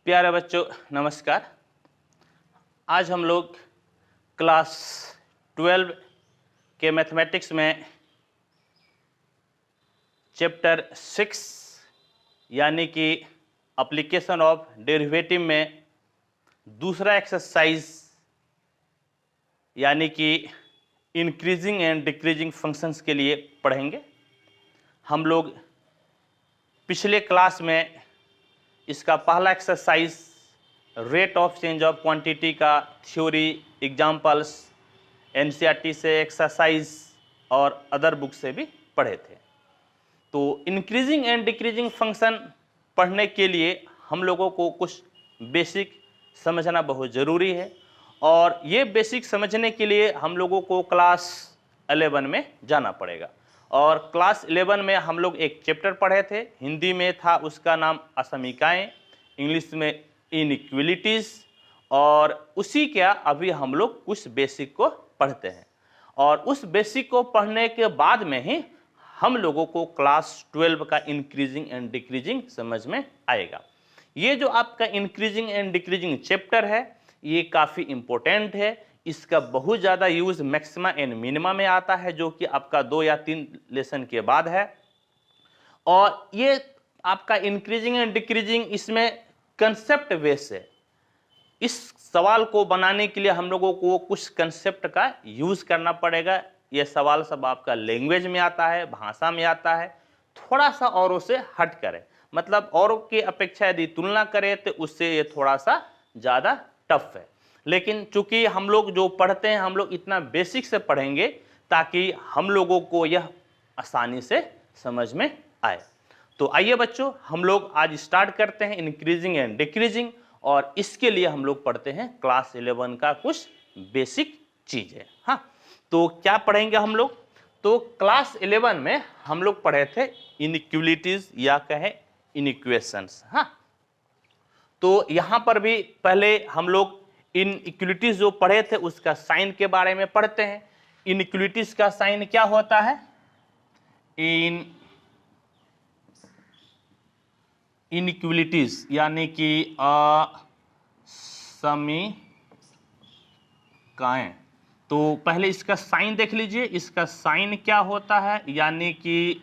प्यारे बच्चों नमस्कार। आज हम लोग क्लास 12 के मैथमेटिक्स में चैप्टर 6 यानी कि एप्लीकेशन ऑफ डेरिवेटिव में दूसरा एक्सरसाइज यानी कि इंक्रीजिंग एंड डिक्रीजिंग फंक्शंस के लिए पढ़ेंगे। हम लोग पिछले क्लास में इसका पहला exercise rate of change of quantity का थ्योरी, एग्जाम्पल्स, एनसीईआरटी से एक्सरसाइज और अदर बुक से भी पढ़े थे। तो इंक्रीजिंग एंड डिक्रीजिंग फंक्शन पढ़ने के लिए हम लोगों को कुछ बेसिक समझना बहुत ज़रूरी है और ये बेसिक समझने के लिए हम लोगों को क्लास 11 में जाना पड़ेगा। और क्लास 11 में हम लोग एक चैप्टर पढ़े थे, हिंदी में था उसका नाम असमीकाएँ, इंग्लिश में इनइक्वलिटीज़, और उसी का अभी हम लोग कुछ बेसिक को पढ़ते हैं और उस बेसिक को पढ़ने के बाद में ही हम लोगों को क्लास 12 का इंक्रीजिंग एंड डिक्रीजिंग समझ में आएगा। ये जो आपका इंक्रीजिंग एंड डिक्रीजिंग चैप्टर है ये काफ़ी इम्पोर्टेंट है। इसका बहुत ज़्यादा यूज़ मैक्सिमा एंड मिनिमा में आता है जो कि आपका 2 या 3 लेसन के बाद है। और ये आपका इंक्रीजिंग एंड डिक्रीजिंग इसमें कंसेप्ट बेस है। इस सवाल को बनाने के लिए हम लोगों को कुछ कंसेप्ट का यूज़ करना पड़ेगा। ये सवाल सब आपका लैंग्वेज में आता है, भाषा में आता है, थोड़ा सा औरों से हट करे, मतलब औरों की अपेक्षा यदि तुलना करें तो उससे ये थोड़ा सा ज़्यादा टफ है। लेकिन चूंकि हम लोग जो पढ़ते हैं हम लोग इतना बेसिक से पढ़ेंगे ताकि हम लोगों को यह आसानी से समझ में आए। तो आइए बच्चों हम लोग आज स्टार्ट करते हैं इंक्रीजिंग एंड डिक्रीजिंग, और इसके लिए हम लोग पढ़ते हैं क्लास 11 का कुछ बेसिक चीज़ है। हाँ, तो क्या पढ़ेंगे हम लोग? तो क्लास 11 में हम लोग पढ़े थे इनइक्वलिटीज या कहें इनइक्वेशंस। हाँ, तो यहाँ पर भी पहले हम लोग इनइक्वलिटीज जो पढ़े थे उसका साइन के बारे में पढ़ते हैं। इनइक्वलिटीज का साइन क्या होता है? इनइक्वलिटीज यानी कि असमीकाएं। तो पहले इसका साइन देख लीजिए। इसका साइन क्या होता है यानी कि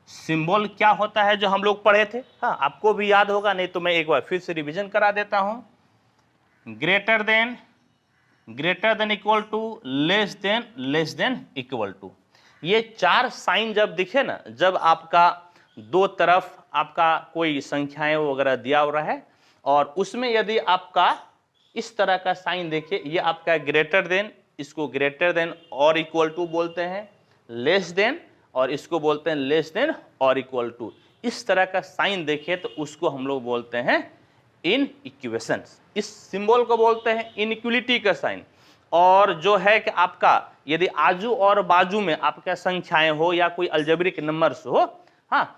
सिंबल क्या होता है जो हम लोग पढ़े थे। हाँ, आपको भी याद होगा, नहीं तो मैं एक बार फिर से रिवीजन करा देता हूं। Greater than equal to, less than equal to. ये 4 साइन जब दिखे ना, जब आपका दो तरफ आपका कोई संख्याएं वगैरह दिया हुआ है और उसमें यदि आपका इस तरह का साइन देखिए, ये आपका ग्रेटर देन, इसको ग्रेटर देन और इक्वल टू बोलते हैं, लेस देन और इसको बोलते हैं लेस देन और इक्वल टू। इस तरह का साइन देखिए तो उसको हम लोग बोलते हैं इन इक्वेशंस। इस सिंबल को बोलते हैं इनइक्वलिटी का साइन। और जो है कि आपका यदि आजू और बाजू में आपका संख्याएं हो या कोई अलजेब्रिक नंबर्स हो, हाँ,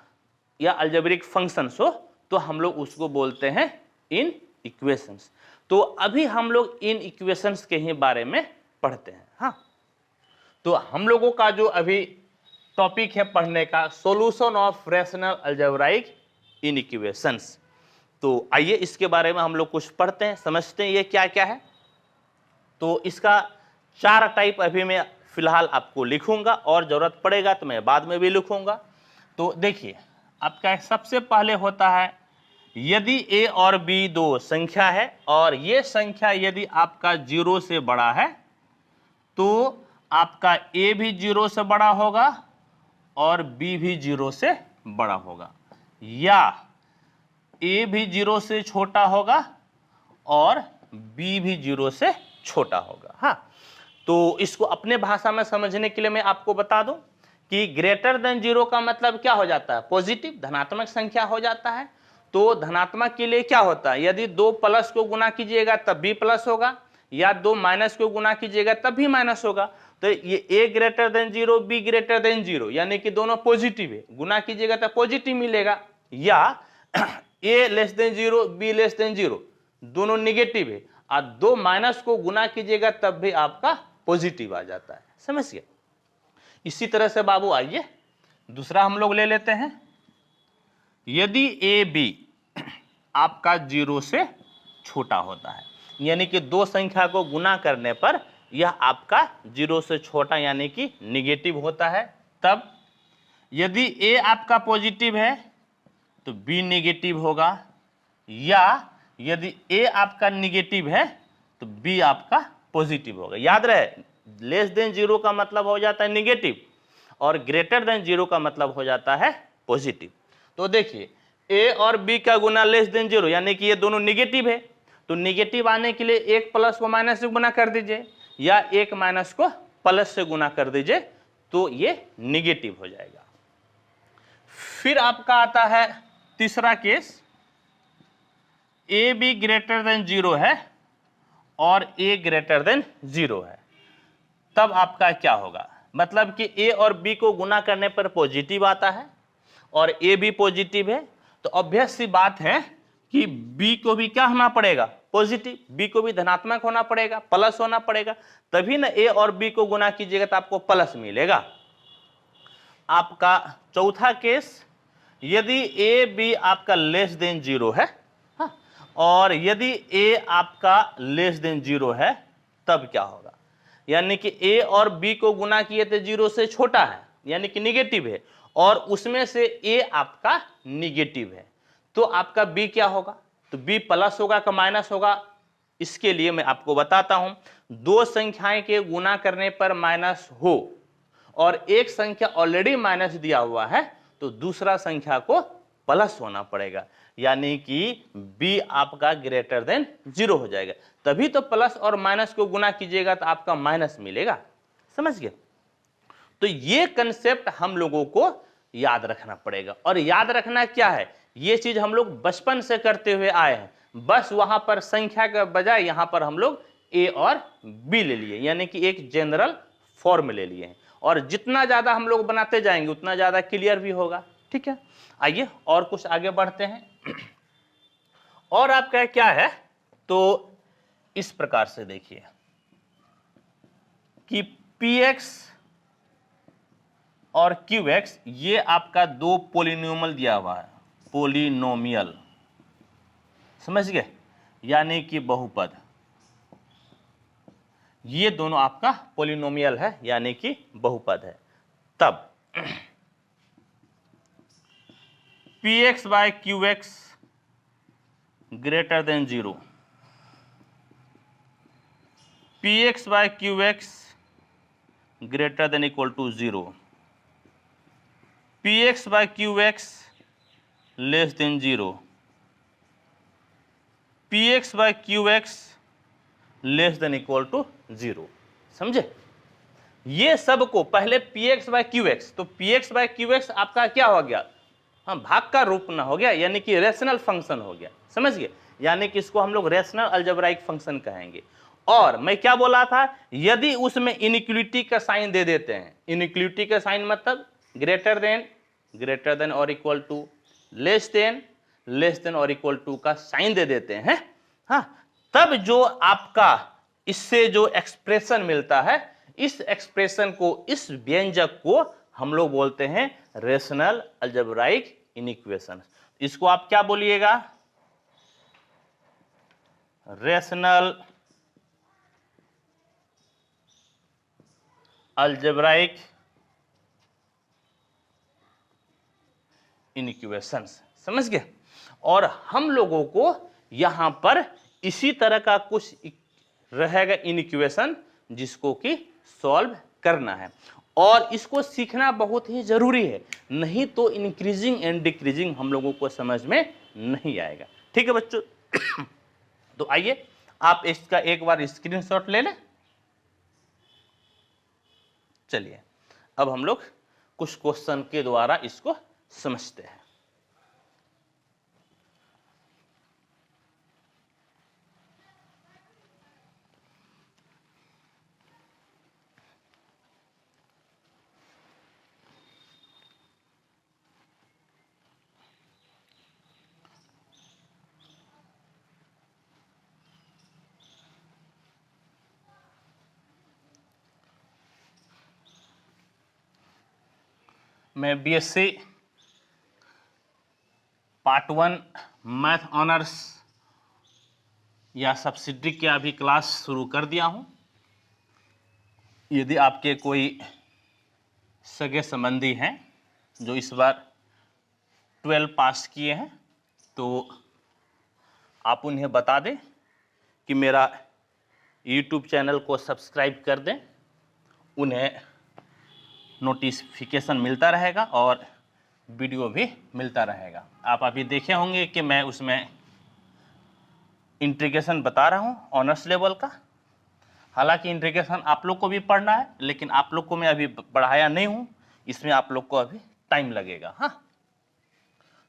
या अलजेब्रिक फंक्शंस हो, तो हम लोग उसको बोलते हैं इन इक्वेशंस। तो अभी हम लोग इन इक्वेशंस के ही बारे में पढ़ते हैं। हाँ, तो हम लोगों का जो अभी टॉपिक है पढ़ने का, सॉल्यूशन ऑफ रैशनल अलजेब्राइक इनइक्वेशंस। तो आइए इसके बारे में हम लोग कुछ पढ़ते हैं, समझते हैं ये क्या क्या है। तो इसका 4 टाइप अभी मैं फिलहाल आपको लिखूंगा और जरूरत पड़ेगा तो मैं बाद में भी लिखूंगा। तो देखिए आपका सबसे पहले होता है यदि a और b दो संख्या है और ये संख्या यदि आपका 0 से बड़ा है तो आपका a भी 0 से बड़ा होगा और b भी 0 से बड़ा होगा, या a भी 0 से छोटा होगा और b भी 0 से छोटा होगा। हाँ, तो इसको अपने भाषा में समझने के लिए मैं आपको बता दूं कि ग्रेटर देन 0 का मतलब क्या हो जाता है? पॉजिटिव, धनात्मक संख्या हो जाता है। तो धनात्मक के लिए क्या होता है? यदि 2 प्लस को गुना कीजिएगा तब भी प्लस होगा, या 2 माइनस को गुना कीजिएगा तब भी माइनस होगा। तो ये a greater than 0, b greater than 0 यानी कि दोनों पॉजिटिव है, गुना कीजिएगा तो पॉजिटिव मिलेगा, या a less than 0, b less than 0 दोनों निगेटिव है और 2 माइनस को गुना कीजिएगा तब भी आपका पॉजिटिव आ जाता है। समझिए। इसी तरह से बाबू आइए दूसरा हम लोग ले लेते हैं। यदि ए बी आपका 0 से छोटा होता है। यानी कि दो संख्या को गुना करने पर यह आपका 0 से छोटा यानी कि निगेटिव होता है। तब यदि a आपका पॉजिटिव है तो b निगेटिव होगा, या यदि a आपका निगेटिव है तो b आपका पॉजिटिव होगा। याद रहे, लेस देन 0 का मतलब हो जाता है निगेटिव और ग्रेटर देन 0 का मतलब हो जाता है पॉजिटिव। तो देखिए a और b का गुना लेस देन 0 यानी कि ये दोनों निगेटिव है, तो निगेटिव आने के लिए एक प्लस को माइनस से गुना कर दीजिए या एक माइनस को प्लस से गुना कर दीजिए तो ये निगेटिव हो जाएगा। फिर आपका आता है तीसरा case, A B greater than 0 है और ए ग्रेटर देन 0 है। तब आपका क्या होगा, मतलब कि ए और बी को गुना करने पर पॉजिटिव आता है और ए भी पॉजिटिव है, तो ऑब्वियस सी बात है कि बी को भी क्या होना पड़ेगा, पॉजिटिव, बी को भी धनात्मक होना पड़ेगा, प्लस होना पड़ेगा, तभी ना ए और बी को गुना कीजिएगा तो आपको प्लस मिलेगा। आपका चौथा केस, यदि ए बी आपका लेस देन 0 है, हाँ, और यदि ए आपका लेस देन 0 है तब क्या होगा, यानी कि ए और बी को गुना किए थे 0 से छोटा है यानी कि निगेटिव है और उसमें से ए आपका निगेटिव है, तो आपका बी क्या होगा, तो बी प्लस होगा का माइनस होगा। इसके लिए मैं आपको बताता हूं, दो संख्याएं के गुना करने पर माइनस हो और एक संख्या ऑलरेडी माइनस दिया हुआ है तो दूसरा संख्या को प्लस होना पड़ेगा, यानी कि b आपका ग्रेटर देन 0 हो जाएगा, तभी तो प्लस और माइनस को गुना कीजिएगा तो आपका माइनस मिलेगा। समझ गए? तो ये कंसेप्ट हम लोगों को याद रखना पड़ेगा, और याद रखना क्या है, ये चीज हम लोग बचपन से करते हुए आए हैं, बस वहां पर संख्या के बजाय यहां पर हम लोग a और b ले लिए, यानी कि एक जनरल फॉर्म ले लिए हैं, और जितना ज्यादा हम लोग बनाते जाएंगे उतना ज्यादा क्लियर भी होगा। ठीक है, आइए और कुछ आगे बढ़ते हैं। और आपका क्या है, तो इस प्रकार से देखिए कि px और qx ये आपका दो पोलिनोमियल दिया हुआ है, पोलिनोमियल, समझ गए, यानी कि बहुपद, ये दोनों आपका पोलिनोमियल है यानी कि बहुपद है। तब px by qx greater than 0, px by qx greater than equal to 0, px by qx less than 0, px by qx less than equal to 0। समझे? ये सब को पहले px बाय qx, तो px बाय qx आपका क्या हो गया, हाँ, भाग का रूप ना हो गया, यानी कि रेशनल फंक्शन हो गया। समझ गए? यानी कि इसको हम लोग रेशनल अलजेब्राइक फंक्शन कहेंगे। और मैं क्या बोला था, यदि उसमें इनइक्वालिटी का साइन दे देते हैं, इनइक्वालिटी का साइन मतलब ग्रेटर देन और इक्वल टू, लेस देन और इक्वल टू का साइन दे देते हैं, हाँ, तब जो आपका इससे जो एक्सप्रेशन मिलता है, इस एक्सप्रेशन को, इस व्यंजक को हम लोग बोलते हैं रेशनल अलजेब्राइक इनइक्वेशन। इसको आप क्या बोलिएगा, रेशनल अलजेब्राइक इनइक्वेशंस। समझ गए? और हम लोगों को यहां पर इसी तरह का कुछ रहेगा इनइक्वेशन जिसको कि सॉल्व करना है, और इसको सीखना बहुत ही जरूरी है, नहीं तो इंक्रीजिंग एंड डिक्रीजिंग हम लोगों को समझ में नहीं आएगा। ठीक है बच्चों? तो आइए आप इसका एक बार स्क्रीनशॉट ले लें। चलिए अब हम लोग कुछ क्वेश्चन के द्वारा इसको समझते हैं। मैं बीएससी पार्ट 1 मैथ ऑनर्स या सब्सिडरी की अभी क्लास शुरू कर दिया हूँ। यदि आपके कोई सगे संबंधी हैं जो इस बार 12 पास किए हैं तो आप उन्हें बता दें कि मेरा YouTube चैनल को सब्सक्राइब कर दें। उन्हें नोटिफिकेशन मिलता रहेगा और वीडियो भी मिलता रहेगा। आप अभी देखे होंगे कि मैं उसमें इंटीग्रेशन बता रहा हूँ ऑनर्स लेवल का। हालांकि इंटीग्रेशन आप लोग को भी पढ़ना है, लेकिन आप लोग को मैं अभी पढ़ाया नहीं हूँ, इसमें आप लोग को अभी टाइम लगेगा। हाँ,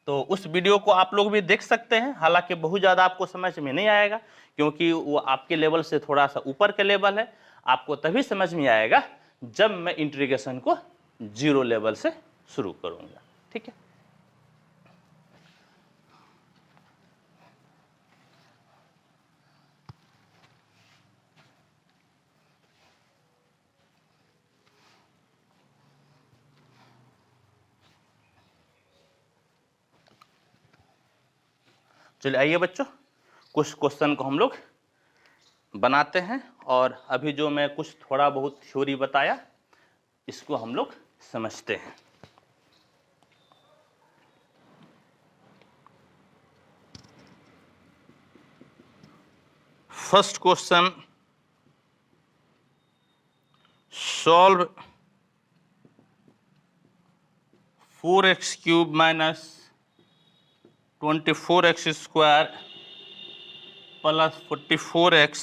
तो उस वीडियो को आप लोग भी देख सकते हैं। हालांकि बहुत ज़्यादा आपको समझ में नहीं आएगा, क्योंकि वो आपके लेवल से थोड़ा सा ऊपर का लेवल है। आपको तभी समझ में आएगा जब मैं इंटीग्रेशन को 0 लेवल से शुरू करूँगा। ठीक है, चलिए आइए बच्चों, कुछ क्वेश्चन को हम लोग बनाते हैं। और अभी जो मैं कुछ थोड़ा बहुत थ्योरी बताया, इसको हम लोग समझते हैं। First question, solve 4x cube minus 24x square plus 44x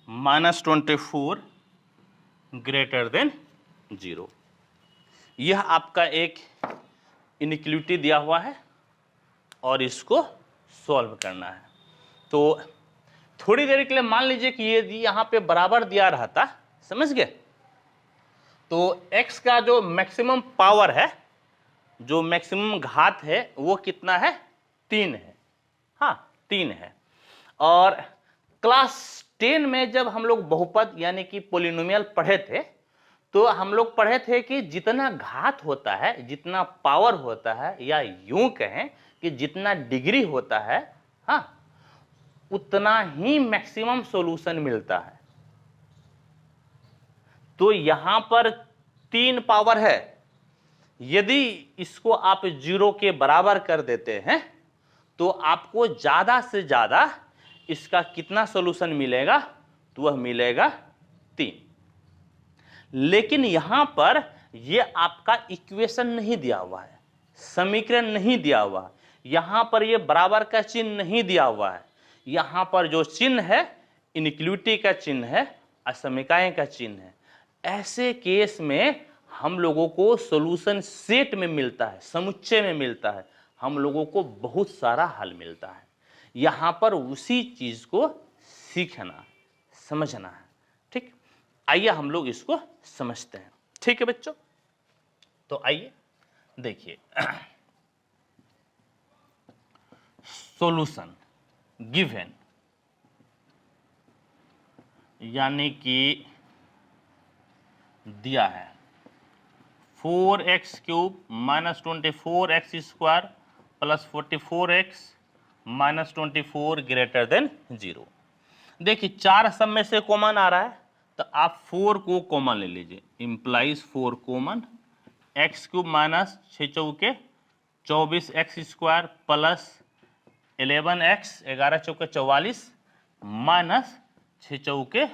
minus 24 greater than 0। यह आपका एक इनइक्वालिटी दिया हुआ है और इसको सॉल्व करना है। तो थोड़ी देर के लिए मान लीजिए कि ये यहाँ पे बराबर दिया रहता, समझ गए, तो x का जो मैक्सिमम पावर है, जो मैक्सिमम घात है, वो कितना है? 3 है। हाँ, 3 है। और क्लास 10 में जब हम लोग बहुपद यानी कि पोलिनोमियल पढ़े थे, तो हम लोग पढ़े थे कि जितना घात होता है, जितना पावर होता है, या यूं कहें कि जितना डिग्री होता है, हाँ, उतना ही मैक्सिमम सॉल्यूशन मिलता है। तो यहां पर 3 पावर है। यदि इसको आप 0 के बराबर कर देते हैं तो आपको ज्यादा से ज्यादा इसका कितना सॉल्यूशन मिलेगा? तो वह मिलेगा 3। लेकिन यहां पर यह आपका इक्वेशन नहीं दिया हुआ है, समीकरण नहीं दिया हुआ है, यहां पर यह बराबर का चिन्ह नहीं दिया हुआ है। यहां पर जो चिन्ह है, इनइक्वालिटी का चिन्ह है, असमीकाय का चिन्ह है। ऐसे केस में हम लोगों को सॉल्यूशन सेट में मिलता है, समुच्चय में मिलता है, हम लोगों को बहुत सारा हल मिलता है। यहां पर उसी चीज को सीखना, समझना है। ठीक, आइए हम लोग इसको समझते हैं। ठीक है बच्चों, तो आइए देखिए, सॉल्यूशन गिवन यानी कि दिया है 4x cube minus 24x square plus 44x minus 24 greater than 0। देखिए 4 सब में से कॉमन आ रहा है, तो आप 4 को कॉमन ले लीजिए, implies 4 common. x cube minus 6 चौके 24x स्क्वायर प्लस 11x 11 चौके 44 माइनस 6 चौके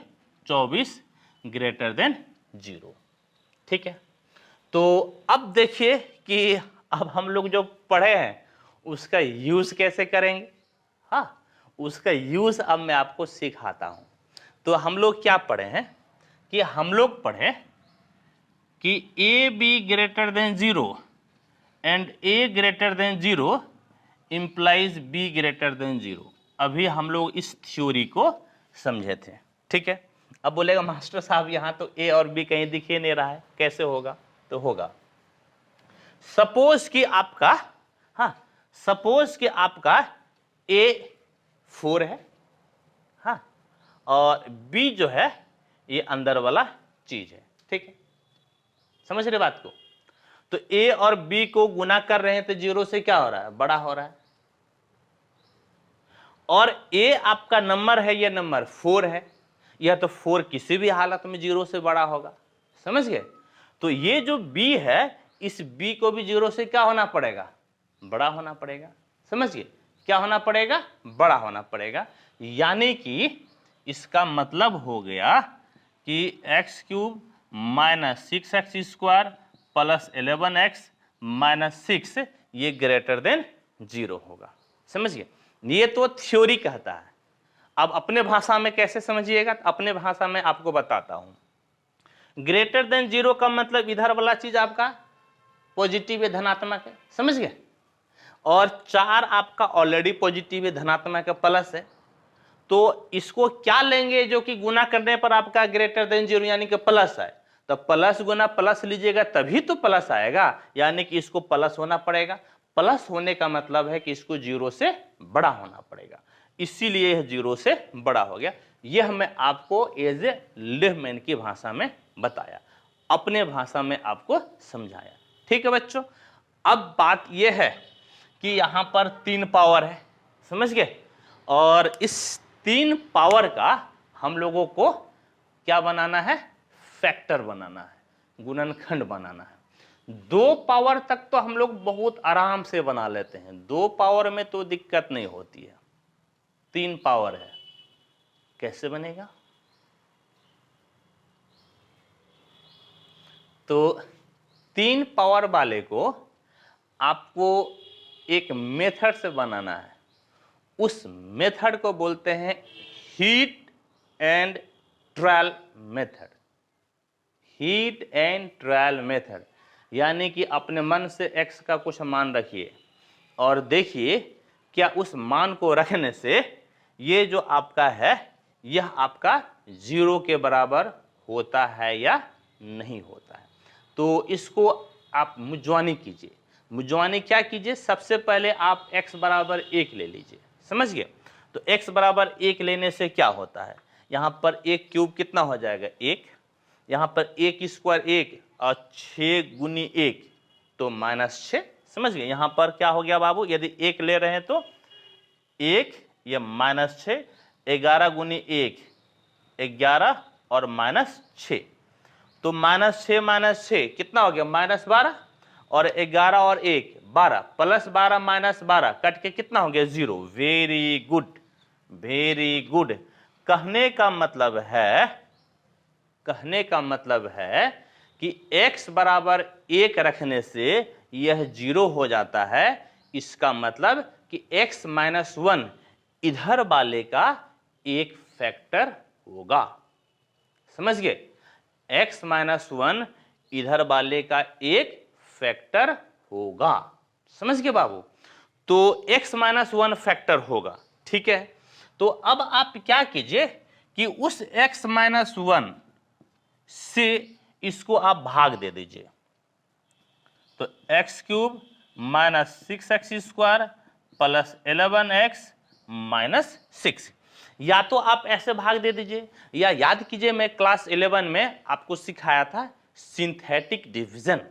24 ग्रेटर देन 0। ठीक है, तो अब देखिए कि अब हम लोग जो पढ़े हैं उसका यूज कैसे करेंगे। हाँ, उसका यूज अब मैं आपको सिखाता हूं। तो हम लोग क्या पढ़े हैं कि हम लोग पढ़े कि a b greater than 0 and a greater than 0 implies b greater than 0। अभी हम लोग इस थ्योरी को समझे थे। ठीक है, अब बोलेगा मास्टर साहब यहां तो a और b कहीं दिख ही नहीं रहा है, कैसे होगा? तो होगा, सपोज कि आपका, हाँ, सपोज कि आपका a 4 है, हाँ, और b जो है ये अंदर वाला चीज है। ठीक है, समझ रहे बात को? तो a और b को गुना कर रहे हैं तो 0 से क्या हो रहा है? बड़ा हो रहा है। और a आपका नंबर है, ये नंबर 4 है, यह तो 4 किसी भी हालत में 0 से बड़ा होगा, समझ गए। तो ये जो b है, इस b को भी 0 से क्या होना पड़ेगा, बड़ा होना पड़ेगा, समझिए, क्या होना पड़ेगा, बड़ा होना पड़ेगा। यानी कि इसका मतलब हो गया कि x cube minus 6x square plus 11x minus 6 ये ग्रेटर देन 0 होगा, समझिए। ये तो थ्योरी कहता है। अब अपने भाषा में कैसे समझिएगा, अपने भाषा में आपको बताता हूं। ग्रेटर देन 0 का मतलब इधर वाला चीज आपका पॉजिटिव है, धनात्मक है, समझ गए। और 4 आपका ऑलरेडी पॉजिटिव है, धनात्मक है, प्लस है। तो इसको क्या लेंगे जो कि गुना करने पर आपका ग्रेटर देन 0 यानी कि प्लस है। तो प्लस गुना प्लस लीजिएगा तभी तो प्लस आएगा, यानी कि इसको प्लस होना पड़ेगा। प्लस होने का मतलब है कि इसको 0 से बड़ा होना पड़ेगा, इसीलिए यह 0 से बड़ा हो गया। यह मैं आपको एज ए लेमैन की भाषा में बताया, अपने भाषा में आपको समझाया, ठीक है बच्चों। अब बात यह है कि यहां पर 3 पावर है, समझ गए। और इस 3 पावर का हम लोगों को क्या बनाना है, फैक्टर बनाना है, गुणनखंड बनाना है। 2 पावर तक तो हम लोग बहुत आराम से बना लेते हैं, 2 पावर में तो दिक्कत नहीं होती है। 3 पावर है, कैसे बनेगा। तो 3 पावर वाले को आपको एक मेथड से बनाना है। उस मेथड को बोलते हैं heat and trial method. Heat and trial method यानी कि अपने मन से x का कुछ मान रखिए और देखिए क्या उस मान को रखने से ये जो आपका है यह आपका 0 के बराबर होता है या नहीं होता है। तो इसको आप मुजवानी कीजिए। मुजवानी क्या कीजिए, सबसे पहले आप x बराबर 1 ले लीजिए, समझ गए। तो x बराबर 1 लेने से क्या होता है, यहाँ पर 1 क्यूब कितना हो जाएगा 1, यहाँ पर 1 स्क्वायर 1 और 6 गुनी 1 तो -6, समझ गए। यहाँ पर क्या हो गया बाबू, यदि 1 ले रहे हैं तो 1 या -6, 11 गुनी 1 11 और -6 तो -6 कितना हो गया -12 और 11 और 1 12 प्लस 12 -12 कट के कितना हो गया 0। Very good, very good. कहने का मतलब है कि x बराबर 1 रखने से यह 0 हो जाता है। इसका मतलब कि x - 1 इधर वाले का एक फैक्टर होगा, समझ गए। x - 1 इधर वाले का एक फैक्टर होगा, समझ गए बाबू। तो x - 1 फैक्टर होगा, ठीक है। तो अब आप क्या कीजिए कि उस x - 1 से इसको आप भाग दे दीजिए। तो x cube minus 6x square plus 11x minus 6, या तो आप ऐसे भाग दे दीजिए, या याद कीजिए मैं क्लास 11 में आपको सिखाया था सिंथेटिक डिवीजन।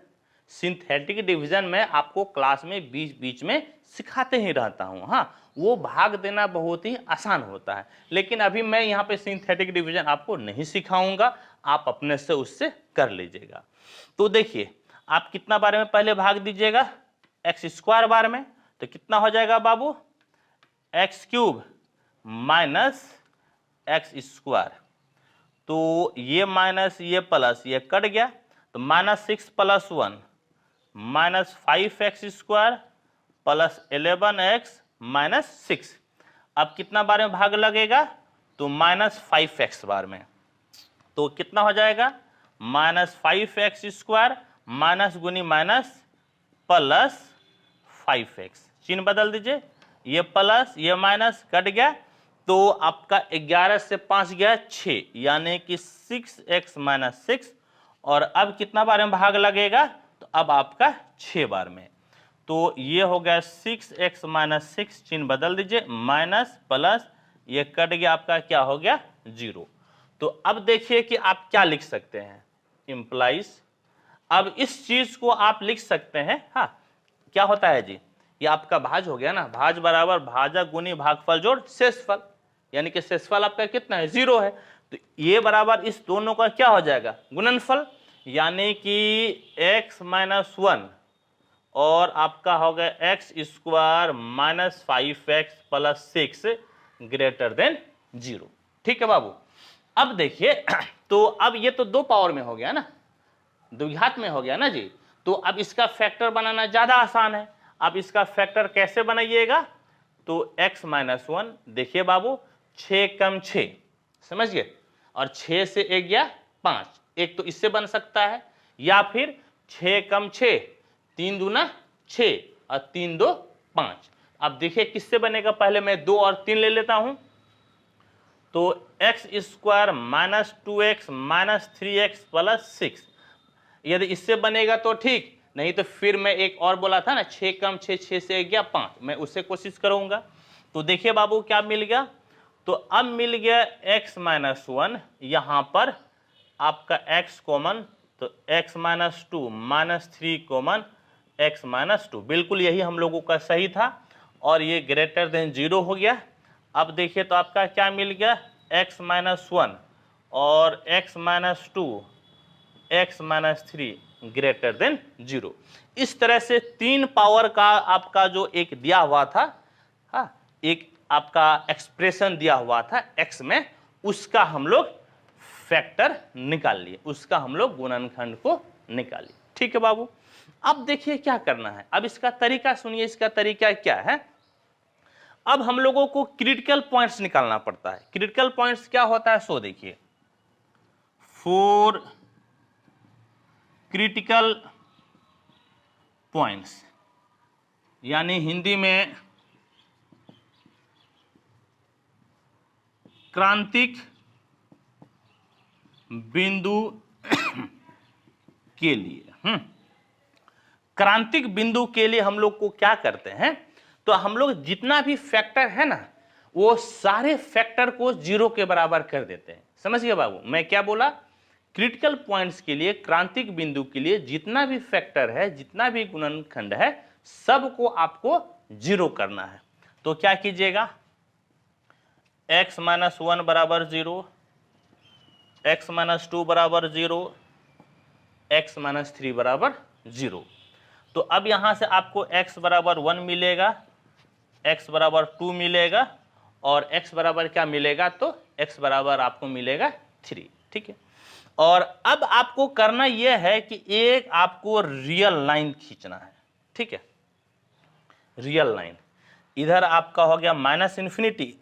सिंथेटिक डिवीजन में आपको क्लास में बीच बीच में सिखाते ही रहता हूं। हाँ, वो भाग देना बहुत ही आसान होता है, लेकिन अभी मैं यहाँ पे सिंथेटिक डिवीजन आपको नहीं सिखाऊंगा, आप अपने से उससे कर लीजिएगा। तो देखिए आप कितना बार में पहले भाग दीजिएगा, एक्स स्क्वायर बार में, तो कितना हो जाएगा बाबू, x cube minus x square. तो ये माइनस ये प्लस ये कट गया, तो -6 + 1 -5x square plus 11x minus 6। अब कितना बार में भाग लगेगा, तो -5x बार में, तो कितना हो जाएगा -5x स्क्वायर माइनस गुनी माइनस प्लस 5x। चिन्ह बदल दीजिए, ये प्लस ये माइनस कट गया, तो आपका 11 से 5 गया 6, यानी कि 6x - 6। और अब कितना बार में भाग लगेगा, तो अब आपका 6 बार में, तो ये हो गया 6x - 6, चिन्ह बदल दीजिए, माइनस प्लस ये कट गया, आपका क्या हो गया 0। तो अब देखिए कि आप क्या लिख सकते हैं, इंप्लाइज। अब इस चीज को आप लिख सकते हैं, हाँ क्या होता है जी, ये आपका भाज हो गया ना, भाज बराबर भाजक गुनी भागफल जोड़ शेषफल, यानी कि शेषफल आपका कितना है 0 है, तो ये बराबर इस दोनों का क्या हो जाएगा गुणनफल, यानी कि x माइनस 1 और आपका हो गया x square minus 5x plus 6 greater than 0। ठीक है बाबू। अब देखिए तो अब ये तो 2 पावर में हो गया ना, द्विघात में हो गया ना जी, तो अब इसका फैक्टर बनाना ज्यादा आसान है। अब इसका फैक्टर कैसे बनाइएगा, तो x माइनस 1, देखिए बाबू 6 कम 6, समझिए, और 6 से 1 गया 5, एक तो इससे बन सकता है, या फिर 6 कम 6, 3 दूना 6 और 3 2 5। अब देखिए किससे बनेगा, पहले मैं 2 और 3 ले लेता हूं, तो x square minus 2x minus 3x plus 6, यदि इससे बनेगा तो ठीक, नहीं तो फिर मैं एक और बोला था ना 6 कम 6, 6 से 1 गया 5, मैं उससे कोशिश करूंगा। तो देखिए बाबू क्या मिल गया, तो अब मिल गया x माइनस 1, यहां पर आपका x कॉमन, तो x minus 2 minus 3 common x minus 2, बिल्कुल यही हम लोगों का सही था, और ये ग्रेटर देन 0 हो गया। अब देखिए तो आपका क्या मिल गया, x माइनस 1 और x minus 2 x minus 3 greater than 0। इस तरह से 3 पावर का आपका जो एक दिया हुआ था, हाँ, एक आपका एक्सप्रेशन दिया हुआ था x में, उसका हम लोग फैक्टर निकाल लिए, उसका हम लोग गुणनखंड को निकाल लिए। ठीक है बाबू। अब देखिए क्या करना है, अब इसका तरीका सुनिए, इसका तरीका क्या है। अब हम लोगों को क्रिटिकल पॉइंट्स निकालना पड़ता है। क्रिटिकल पॉइंट्स क्या होता है, सो देखिए, फोर क्रिटिकल पॉइंट्स, यानी हिंदी में क्रांतिक बिंदु के लिए। क्रांतिक बिंदु के लिए हम लोग को क्या करते हैं, तो हम लोग जितना भी फैक्टर है ना, वो सारे फैक्टर को 0 के बराबर कर देते हैं। समझ गए बाबू, मैं क्या बोला, क्रिटिकल पॉइंट्स के लिए, क्रांतिक बिंदु के लिए जितना भी फैक्टर है, जितना भी गुणनखंड है, सबको आपको 0 करना है। तो क्या कीजिएगा, x माइनस 1 बराबर 0, x माइनस 2 बराबर 0, x माइनस 3 बराबर 0। तो अब यहां से आपको x बराबर 1 मिलेगा, x बराबर 2 मिलेगा, और x बराबर क्या मिलेगा, तो x बराबर आपको मिलेगा 3। ठीक है। और अब आपको करना यह है कि एक आपको रियल लाइन खींचना है। ठीक है, रियल लाइन, इधर आपका हो गया माइनस इन्फिनिटी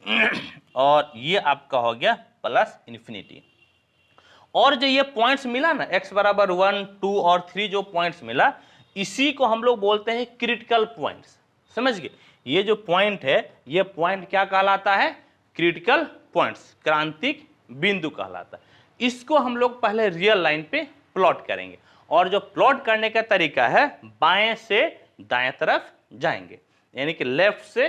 और ये आपका हो गया प्लस इन्फिनिटी। और जो ये पॉइंट्स मिला ना, x बराबर 1, 2 और 3 जो पॉइंट्स मिला, इसी को हम लोग बोलते हैं क्रिटिकल पॉइंट्स। समझ गए, ये जो पॉइंट है, ये पॉइंट क्या कहलाता है, क्रिटिकल पॉइंट्स, क्रांतिक बिंदु कहलाता है। इसको हम लोग पहले रियल लाइन पे प्लॉट करेंगे, और जो प्लॉट करने का तरीका है, बाएं से दाएं तरफ जाएंगे, यानी कि लेफ्ट से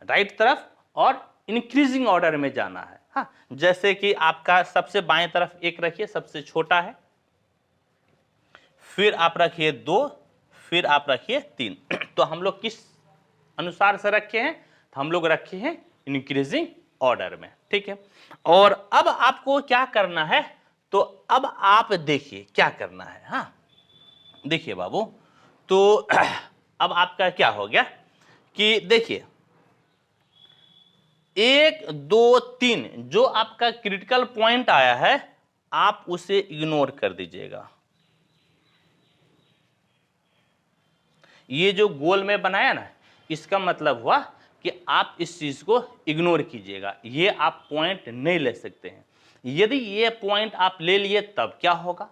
राइट तरफ, और इंक्रीजिंग ऑर्डर में जाना है। हाँ, जैसे कि आपका सबसे बाएं तरफ एक रखिए, सबसे छोटा है, फिर आप रखिए 2, फिर आप रखिए 3। तो हम लोग किस अनुसार से रखे हैं, तो हम लोग रखे हैं इंक्रीजिंग ऑर्डर में। ठीक है। और अब आपको क्या करना है, तो अब आप देखिए क्या करना है। हाँ, देखिए बाबू, तो अब आपका क्या हो गया कि देखिए 1 2 3 जो आपका क्रिटिकल पॉइंट आया है, आप उसे इग्नोर कर दीजिएगा। ये जो गोल में बनाया ना, इसका मतलब हुआ कि आप इस चीज को इग्नोर कीजिएगा, ये आप पॉइंट नहीं ले सकते हैं। यदि ये पॉइंट आप ले लिए तब क्या होगा,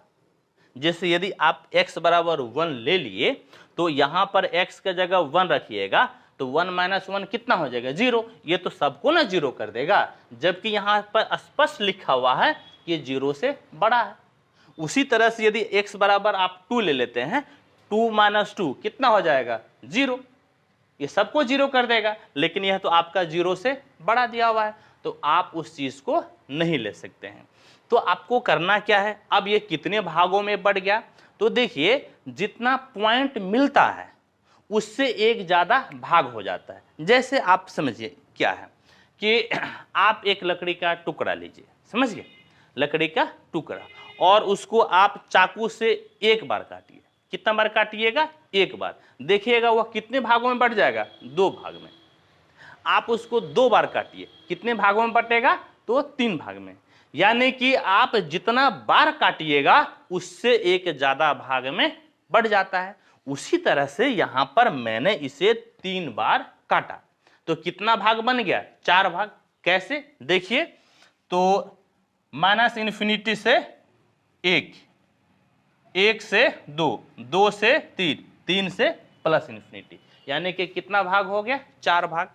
जैसे यदि आप x बराबर 1 ले लिए, तो यहां पर x का जगह 1 रखिएगा, तो 1 माइनस 1 कितना हो जाएगा, 0। ये तो सबको ना 0 कर देगा, जबकि यहां पर स्पष्ट लिखा हुआ है कि ये 0 से बड़ा है। उसी तरह से यदि x बराबर आप 2 ले लेते हैं, 2 माइनस 2 कितना हो जाएगा, 0। ये सबको 0 कर देगा, लेकिन यह तो आपका 0 से बड़ा दिया हुआ है, तो आप उस चीज को नहीं ले सकते हैं। तो आपको करना क्या है, अब ये कितने भागों में बढ़ गया, तो देखिए जितना पॉइंट मिलता है उससे एक ज़्यादा भाग हो जाता है। जैसे आप समझिए क्या है कि आप एक लकड़ी का टुकड़ा लीजिए, समझ गए, लकड़ी का टुकड़ा, और उसको आप चाकू से एक बार काटिए। कितना बार काटिएगा? एक बार। देखिएगा वह कितने भागों में बट जाएगा? 2 भाग में। आप उसको 2 बार काटिए, कितने भागों में बटेगा? तो 3 भाग में। यानी कि आप जितना बार काटिएगा उससे एक ज्यादा भाग में बढ़ जाता है। उसी तरह से यहां पर मैंने इसे 3 बार काटा तो कितना भाग बन गया? 4 भाग। कैसे? देखिए, तो -∞ से 1, 1 से 2, 2 से 3, 3 से +∞, यानी कि कितना भाग हो गया? 4 भाग।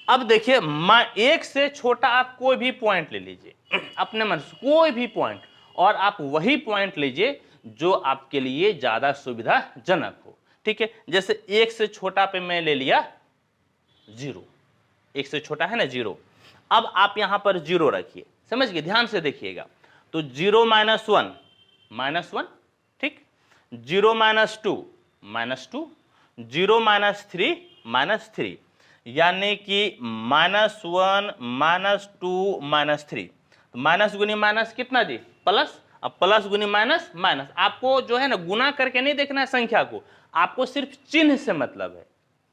अब देखिए, 1 से छोटा आप कोई भी पॉइंट ले लीजिए अपने मन से, कोई भी पॉइंट, और आप वही पॉइंट लीजिए जो आपके लिए ज्यादा सुविधाजनक हो। ठीक है, जैसे 1 से छोटा पे मैं ले लिया 0, 1 से छोटा है ना 0। अब आप यहां पर 0 रखिए, समझ गए, ध्यान से देखिएगा। तो 0 -1 -1, ठीक, 0 -2 -2, 0 -3 -3, यानी कि -1 -2 -3। तो माइनस गुनी माइनस कितना जी? प्लस। अब प्लस गुनी माइनस माइनस। आपको जो है ना गुना करके नहीं देखना है संख्या को, आपको सिर्फ चिन्ह से मतलब है।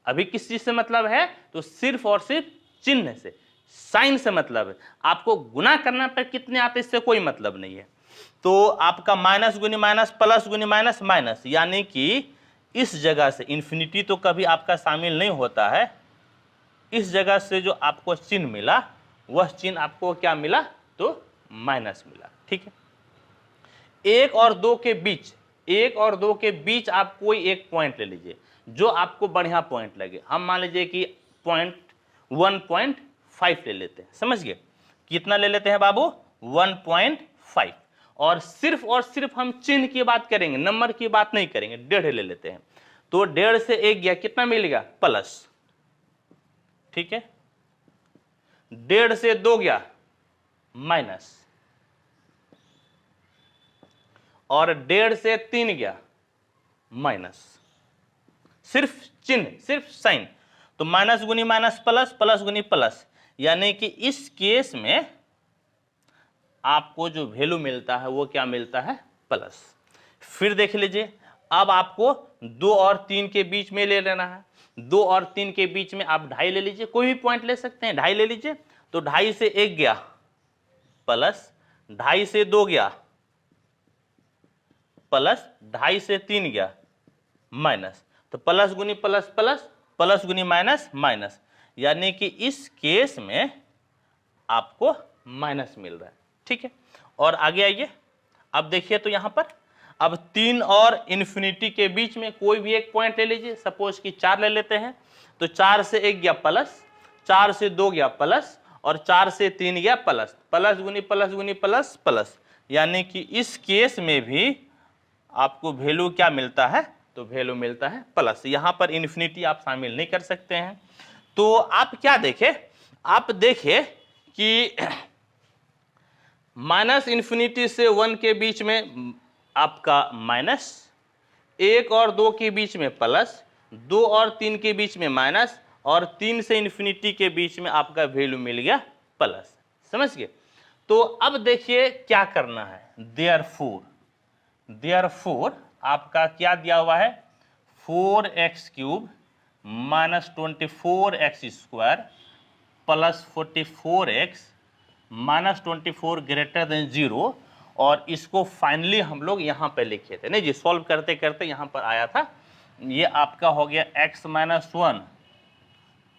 अभी किस चीज से मतलब है? तो सिर्फ और सिर्फ चिन्ह से, साइन से मतलब है। आपको गुना करना पर कितने आते इससे कोई मतलब नहीं है। तो आपका माइनस गुनी माइनस प्लस गुनी माइनस माइनस, यानी कि इस जगह से इन्फिनिटी तो कभी आपका शामिल नहीं होता है। इस जगह से जो आपको चिन्ह मिला वह चिन्ह आपको क्या मिला? तो माइनस मिला। ठीक है, 1 और 2 के बीच, 1 और 2 के बीच आप कोई एक पॉइंट ले लीजिए जो आपको बढ़िया पॉइंट लगे। हम मान लीजिए कि पॉइंट 1.5 ले लेते हैं, समझ गए? कितना ले लेते हैं बाबू? 1.5। और सिर्फ हम चिन्ह की बात करेंगे, नंबर की बात नहीं करेंगे। 1.5 ले लेते हैं, तो 1.5 से 1 गया, कितना मिलेगा? प्लस। ठीक है, 1.5 से 2 गया माइनस, और 1.5 से 3 गया माइनस। सिर्फ चिन्ह, सिर्फ साइन। तो माइनस गुनी माइनस प्लस, प्लस गुनी प्लस, यानी कि इस केस में आपको जो वैल्यू मिलता है वो क्या मिलता है? प्लस। फिर देख लीजिए, अब आपको 2 और 3 के बीच में ले लेना है। 2 और 3 के बीच में आप 2.5 ले लीजिए, कोई भी पॉइंट ले सकते हैं, 2.5 ले लीजिए। तो 2.5 से 1 गया प्लस, 2.5 से 2 गया प्लस, 2.5 से 3 गया माइनस। तो प्लस गुनी प्लस प्लस, प्लस गुनी माइनस माइनस, यानी कि इस केस में आपको माइनस मिल रहा है। ठीक है, और आगे आइए। अब देखिए, तो यहां पर अब 3 और इन्फिनिटी के बीच में कोई भी एक पॉइंट ले लीजिए। सपोज कि 4 ले लेते हैं, तो 4 से 1 गया प्लस, 4 से 2 गया प्लस, और 4 से 3 गया प्लस। प्लस गुनी प्लस प्लस, यानी कि इस केस में भी आपको वैल्यू क्या मिलता है? तो वैल्यू मिलता है प्लस। यहां पर इन्फिनिटी आप शामिल नहीं कर सकते हैं। तो आप क्या देखें? आप देखें कि -∞ से 1 के बीच में आपका माइनस, 1 और 2 के बीच में प्लस, 2 और 3 के बीच में माइनस, और 3 से इन्फिनिटी के बीच में आपका वैल्यू मिल गया प्लस। समझ गए? तो अब देखिए क्या करना है। देयरफॉर आपका क्या दिया हुआ है? 4x³ -24x² plus 44x -24 greater than 0। और इसको फाइनली हम लोग यहाँ पे लिखे थे, नहीं जी, सॉल्व करते करते यहाँ पर आया था। ये आपका हो गया x -1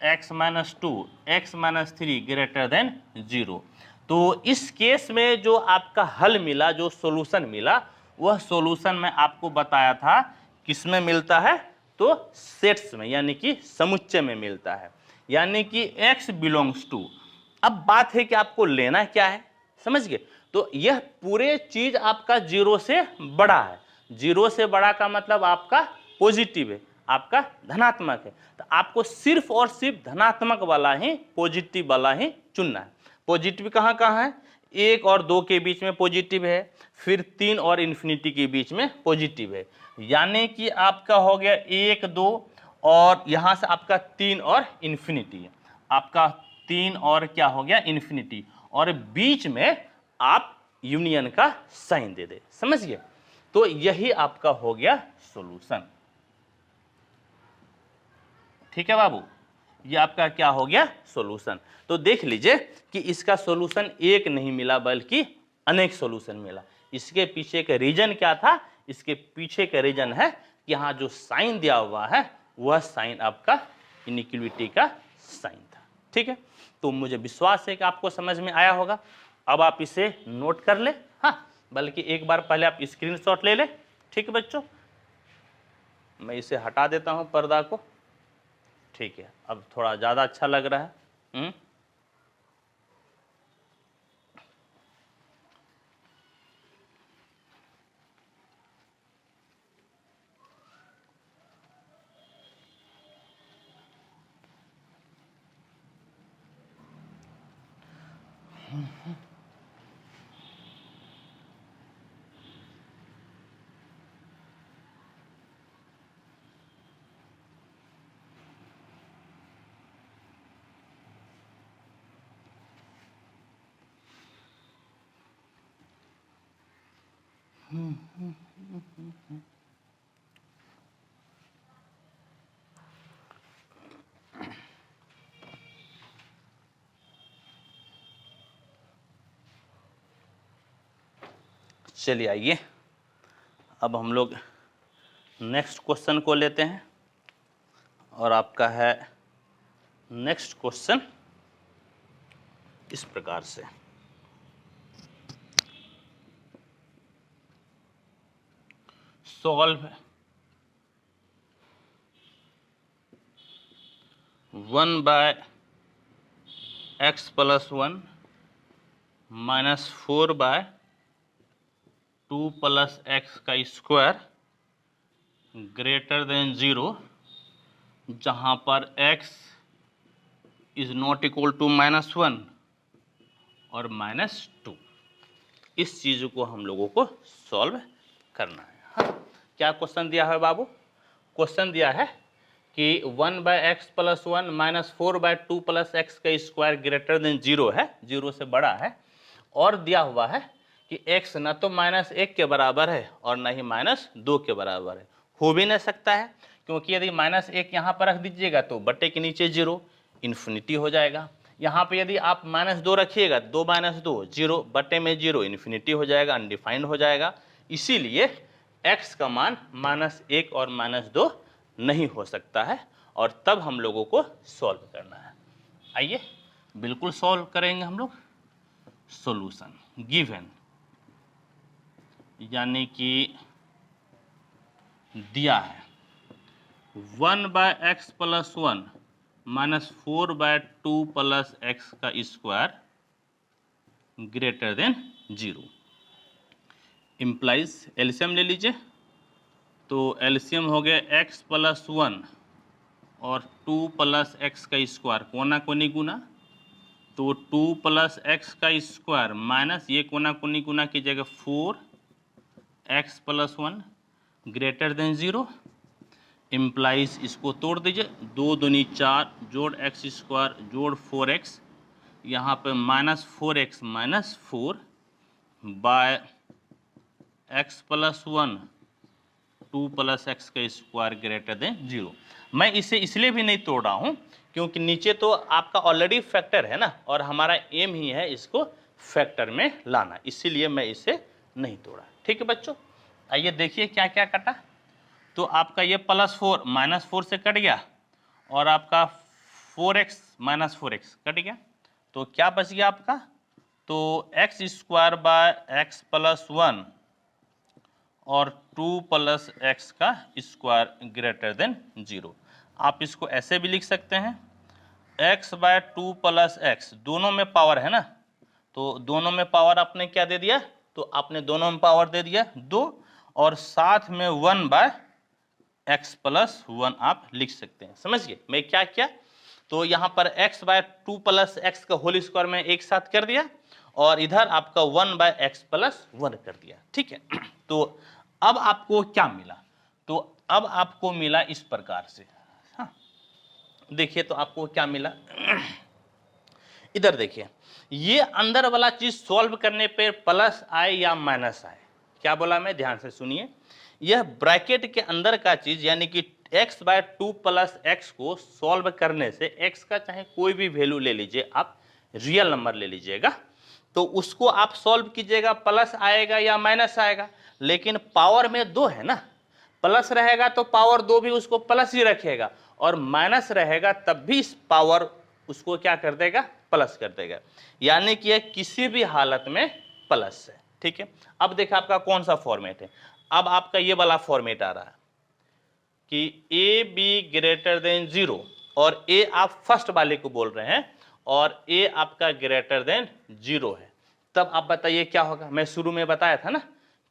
x -2 x -3 greater than 0। तो इस केस में जो आपका हल मिला, जो सॉल्यूशन मिला, वह सॉल्यूशन में आपको बताया था किसमें मिलता है? तो सेट्स में, यानी कि समुच्चय में मिलता है, यानी कि x बिलोंग्स टू। अब बात है कि आपको लेना क्या है, समझ गए? तो यह पूरे चीज आपका 0 से बड़ा है। 0 से बड़ा का मतलब आपका पॉजिटिव है, आपका धनात्मक है। तो आपको सिर्फ और सिर्फ धनात्मक वाला ही, पॉजिटिव वाला ही चुनना है। पॉजिटिव कहाँ कहाँ है? 1 और 2 के बीच में पॉजिटिव है, फिर 3 और इन्फिनिटी के बीच में पॉजिटिव है, यानी कि आपका हो गया 1 2 और यहां से आपका 3 और इन्फिनिटी है, आपका 3 और क्या हो गया इन्फिनिटी, और बीच में आप यूनियन का साइन दे दे, समझ गए। तो यही आपका हो गया सॉल्यूशन। ठीक है बाबू, ये आपका क्या हो गया सॉल्यूशन। तो देख लीजिए कि इसका सॉल्यूशन एक नहीं मिला बल्कि अनेक सॉल्यूशन मिला। इसके पीछे का रीजन क्या था, इसके पीछे का रीजन है कि यहाँ जो साइन दिया हुआ है वह साइन आपका इनइक्वालिटी का साइन था। ठीक है, तो मुझे विश्वास है कि आपको समझ में आया होगा। अब आप इसे नोट कर ले, हाँ, बल्कि एक बार पहले आप स्क्रीनशॉट ले ले। ठीक है बच्चों, मैं इसे हटा देता हूं पर्दा को। ठीक है, अब थोड़ा ज़्यादा अच्छा लग रहा है। चलिए आइए, अब हम लोग नेक्स्ट क्वेश्चन को लेते हैं, और आपका है नेक्स्ट क्वेश्चन इस प्रकार से। Solve 1/x + 1 - 4/2 + x² greater than 0, जहाँ पर x is not equal to -1 और -2। इस चीज़ को हम लोगों को सॉल्व करना है। हाँ, क्या क्वेश्चन दिया है बाबू? क्वेश्चन दिया है कि 1/x + 1 - 4/2 + x² ग्रेटर देन 0 है, 0 से बड़ा है, और दिया हुआ है कि x न तो -1 के बराबर है और न ही -2 के बराबर है। हो भी नहीं सकता है, क्योंकि यदि -1 यहाँ पर रख दीजिएगा तो बटे के नीचे 0 इन्फिनिटी हो जाएगा। यहाँ पे यदि आप -2 रखिएगा, 2 - 2 0, बटे में 0 इन्फिनिटी हो जाएगा, अनडिफाइंड हो जाएगा। इसीलिए x का मान -1 और -2 नहीं हो सकता है, और तब हम लोगों को सॉल्व करना है। आइए बिल्कुल सॉल्व करेंगे हम लोग। सॉल्यूशन गिवन, यानी कि दिया है 1/x + 1 - 4/2 + x² greater than 0। Implies LCM ले लीजिए, तो एलसीएम हो गया x + 1 और 2 + x² कोना कोनी गुना, तो 2 + x² माइनस ये कोना कोनी गुना की जगह 4x + 1 ग्रेटर देन 0। इम्प्लाइज इसको तोड़ दीजिए, 2 दूनी 4 जोड़ x² जोड़ 4x, यहाँ पे -4x - 4 bye x + 1 2 + x² greater than 0। मैं इसे इसलिए भी नहीं तोड़ रहा हूँ क्योंकि नीचे तो आपका ऑलरेडी फैक्टर है ना, और हमारा एम ही है इसको फैक्टर में लाना, इसीलिए मैं इसे नहीं तोड़ा। ठीक है बच्चों, आइए देखिए क्या क्या कटा। तो आपका ये +4 -4 से कट गया, और आपका 4x - 4x कट गया, तो क्या बच गया आपका? तो x² x + 1 और 2 + x² ग्रेटर देन 0। आप इसको ऐसे भी लिख सकते हैं, x/2 + x, दोनों में पावर है ना, तो दोनों में पावर आपने क्या दे दिया? तो आपने दोनों में पावर दे दिया 2, और साथ में 1/x + 1 आप लिख सकते हैं। समझ गए मैं क्या किया? तो यहाँ पर x बाय 2 प्लस एक्स का होल स्क्वायर में एक साथ कर दिया और इधर आपका 1 बाय एक्स प्लस 1 कर दिया। ठीक है, तो अब आपको क्या मिला? तो अब आपको मिला इस प्रकार से। हाँ, देखिए तो आपको क्या मिला, इधर देखिए, ये अंदर वाला चीज सॉल्व करने पे प्लस आए या माइनस आए, क्या बोला मैं, ध्यान से सुनिए। यह ब्रैकेट के अंदर का चीज यानी कि x बाय 2 प्लस एक्स को सॉल्व करने से x का चाहे कोई भी वैल्यू ले लीजिए, आप रियल नंबर ले लीजिएगा, तो उसको आप सॉल्व कीजिएगा, प्लस आएगा या माइनस आएगा। लेकिन पावर में 2 है ना, प्लस रहेगा तो पावर 2 भी उसको प्लस ही रखेगा, और माइनस रहेगा तब भी इस पावर उसको क्या कर देगा, प्लस कर देगा। यानी कि यह किसी भी हालत में प्लस है। ठीक है, अब देखा आपका कौन सा फॉर्मेट है। अब आपका ये वाला फॉर्मेट आ रहा है कि ए बी ग्रेटर देन 0, और ए आप फर्स्ट वाले को बोल रहे हैं और ए आपका ग्रेटर देन 0 है। तब आप बताइए क्या होगा। मैं शुरू में बताया था ना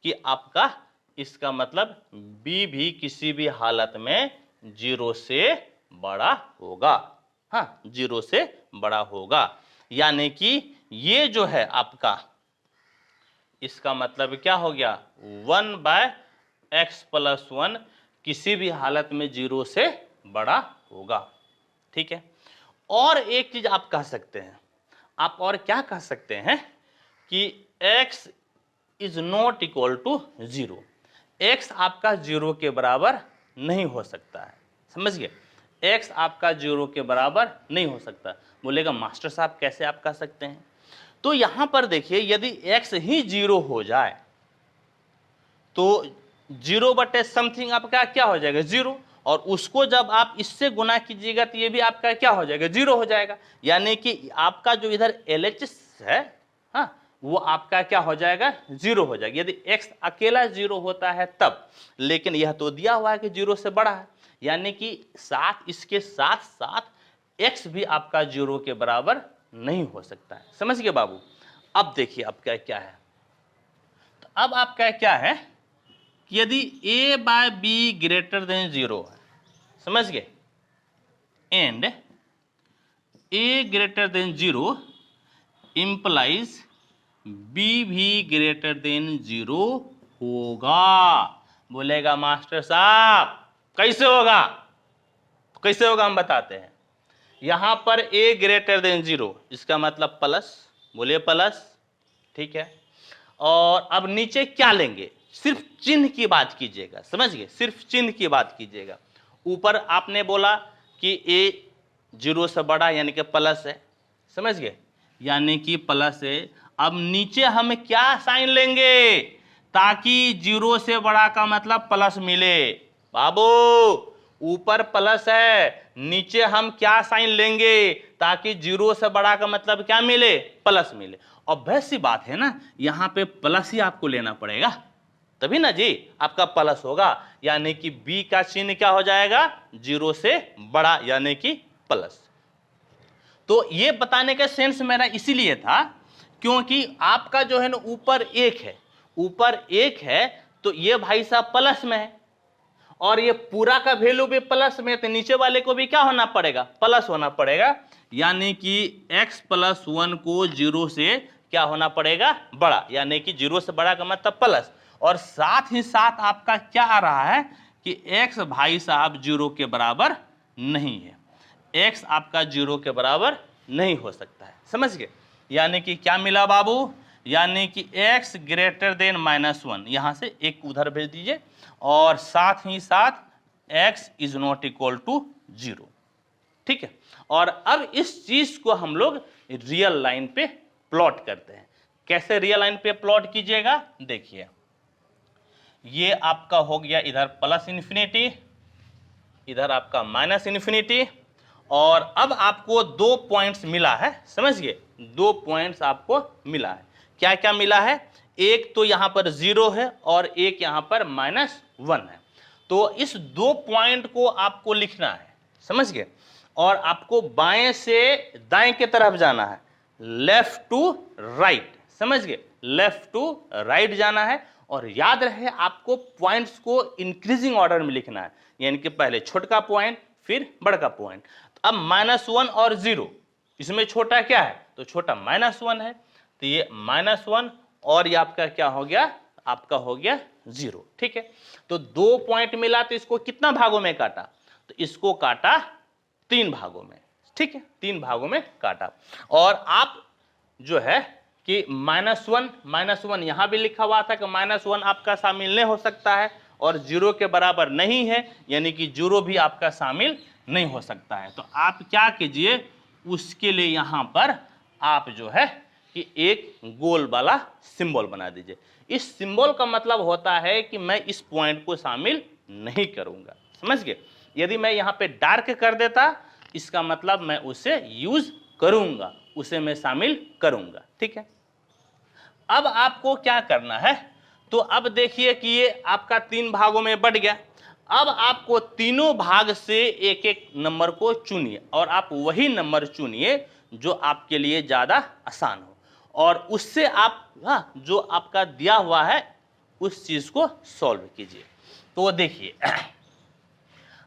कि आपका इसका मतलब बी भी किसी भी हालत में 0 से बड़ा होगा। हाँ, 0 से बड़ा होगा, यानी कि ये जो है आपका, इसका मतलब क्या हो गया, 1 बाय एक्स प्लस 1 किसी भी हालत में 0 से बड़ा होगा। ठीक है, और एक चीज आप कह सकते हैं, आप और क्या कह सकते हैं कि x is not equal to 0, x आपका 0 के बराबर नहीं हो सकता है। समझ गए, x आपका 0 के बराबर नहीं हो सकता। बोलेगा मास्टर साहब कैसे आप कह सकते हैं? तो यहां पर देखिए, यदि x ही 0 हो जाए तो 0 बटे समथिंग आपका क्या हो जाएगा, 0, और उसको जब आप इससे गुना कीजिएगा तो ये भी आपका क्या हो जाएगा, 0 हो जाएगा। यानी कि आपका जो इधर LHS है, हाँ, वो आपका क्या हो जाएगा, 0 हो जाएगा। यदि x अकेला 0 होता है तब, लेकिन यह तो दिया हुआ है कि 0 से बड़ा है, यानी कि साथ इसके साथ साथ x भी आपका 0 के बराबर नहीं हो सकता है। समझ गए बाबू? अब देखिए आपका क्या है, तो अब आपका क्या है कि यदि a by B greater than 0 है, समझ गए, and a greater than 0 implies b भी ग्रेटर देन 0 होगा। बोलेगा मास्टर साहब कैसे होगा? कैसे होगा हम बताते हैं। यहां पर a ग्रेटर देन 0, इसका मतलब प्लस, बोलिए प्लस। ठीक है, और अब नीचे क्या लेंगे, सिर्फ चिन्ह की बात कीजिएगा। समझ गए, सिर्फ चिन्ह की बात कीजिएगा। ऊपर आपने बोला कि a 0 से बड़ा यानी कि प्लस है, समझ गए, यानी कि प्लस है। अब नीचे हम क्या साइन लेंगे ताकि 0 से बड़ा का मतलब प्लस मिले? बाबू ऊपर प्लस है, नीचे हम क्या साइन लेंगे ताकि 0 से बड़ा का मतलब क्या मिले, प्लस मिले। और वैसी बात है ना, यहां पे प्लस ही आपको लेना पड़ेगा, तभी ना जी आपका प्लस होगा। यानी कि बी का चिन्ह क्या हो जाएगा, 0 से बड़ा यानी कि प्लस। तो ये बताने का सेंस मेरा इसीलिए था क्योंकि आपका जो है ना ऊपर 1 है, ऊपर 1 है तो ये भाई साहब प्लस में है, और ये पूरा का वैल्यू भी प्लस में, तो नीचे वाले को भी क्या होना पड़ेगा, प्लस होना पड़ेगा। यानी कि x प्लस 1 को 0 से क्या होना पड़ेगा, बड़ा, यानी कि 0 से बड़ा का मतलब प्लस। और साथ ही साथ आपका क्या आ रहा है कि x भाई साहब 0 के बराबर नहीं है, x आपका 0 के बराबर नहीं हो सकता है। समझ गए, यानी कि क्या मिला बाबू, यानी कि x ग्रेटर देन -1, यहां से एक उधर भेज दीजिए, और साथ ही साथ x is not equal to 0। ठीक है, और अब इस चीज को हम लोग रियल लाइन पे प्लॉट करते हैं। कैसे रियल लाइन पे प्लॉट कीजिएगा, देखिए ये आपका हो गया इधर प्लस इन्फिनिटी, इधर आपका माइनस इन्फिनिटी, और अब आपको 2 पॉइंट्स मिला है। समझ गए, 2 पॉइंट्स आपको मिला है। क्या क्या मिला है, एक तो यहां पर 0 है और एक यहां पर -1 है। तो इस 2 पॉइंट को आपको लिखना है, समझ गए, और आपको बाएं से दाएं की तरफ जाना है, लेफ्ट टू राइट। समझ गए, लेफ्ट टू राइट जाना है। और याद रहे आपको पॉइंट्स को इंक्रीजिंग ऑर्डर में लिखना है, यानी कि पहले छोटका पॉइंट फिर बड़का पॉइंट। तो अब -1 और 0, इसमें छोटा क्या है? तो छोटा -1 है, तो ये -1 और ये आपका क्या हो गया? आपका हो गया 0। ठीक है, तो 2 पॉइंट मिला, तो इसको कितना भागों में काटा? तो इसको काटा 3 भागों में। ठीक है, 3 भागों में काटा। और आप जो है कि -1 यहां भी लिखा हुआ था कि -1 आपका शामिल नहीं हो सकता है और 0 के बराबर नहीं है, यानी कि 0 भी आपका शामिल नहीं हो सकता है। तो आप क्या कीजिए, उसके लिए यहां पर आप जो है कि एक गोल वाला सिंबल बना दीजिए। इस सिंबल का मतलब होता है कि मैं इस पॉइंट को शामिल नहीं करूंगा, समझ गए? यदि मैं यहां पे डार्क कर देता, इसका मतलब मैं उसे यूज करूंगा, उसे मैं शामिल करूंगा। ठीक है, अब आपको क्या करना है? तो अब देखिए कि ये आपका 3 भागों में बढ़ गया। अब आपको तीनों भाग से एक एक नंबर को चुनिए और आप वही नंबर चुनिए जो आपके लिए ज्यादा आसान हो, और उससे आप जो आपका दिया हुआ है उस चीज को सॉल्व कीजिए। तो देखिए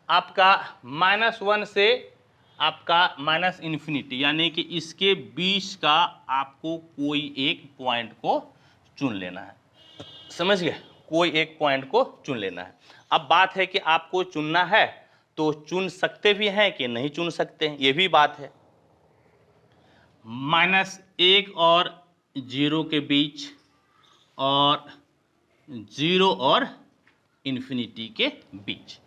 आपका -1 से आपका -∞, यानी कि इसके बीच का आपको कोई एक पॉइंट को चुन लेना है, समझ गए? कोई एक पॉइंट को चुन लेना है। अब बात है कि आपको चुनना है तो चुन सकते भी हैं कि नहीं चुन सकते हैं, ये भी बात है। -1 और 0 के बीच और 0 और इन्फिनिटी के बीच,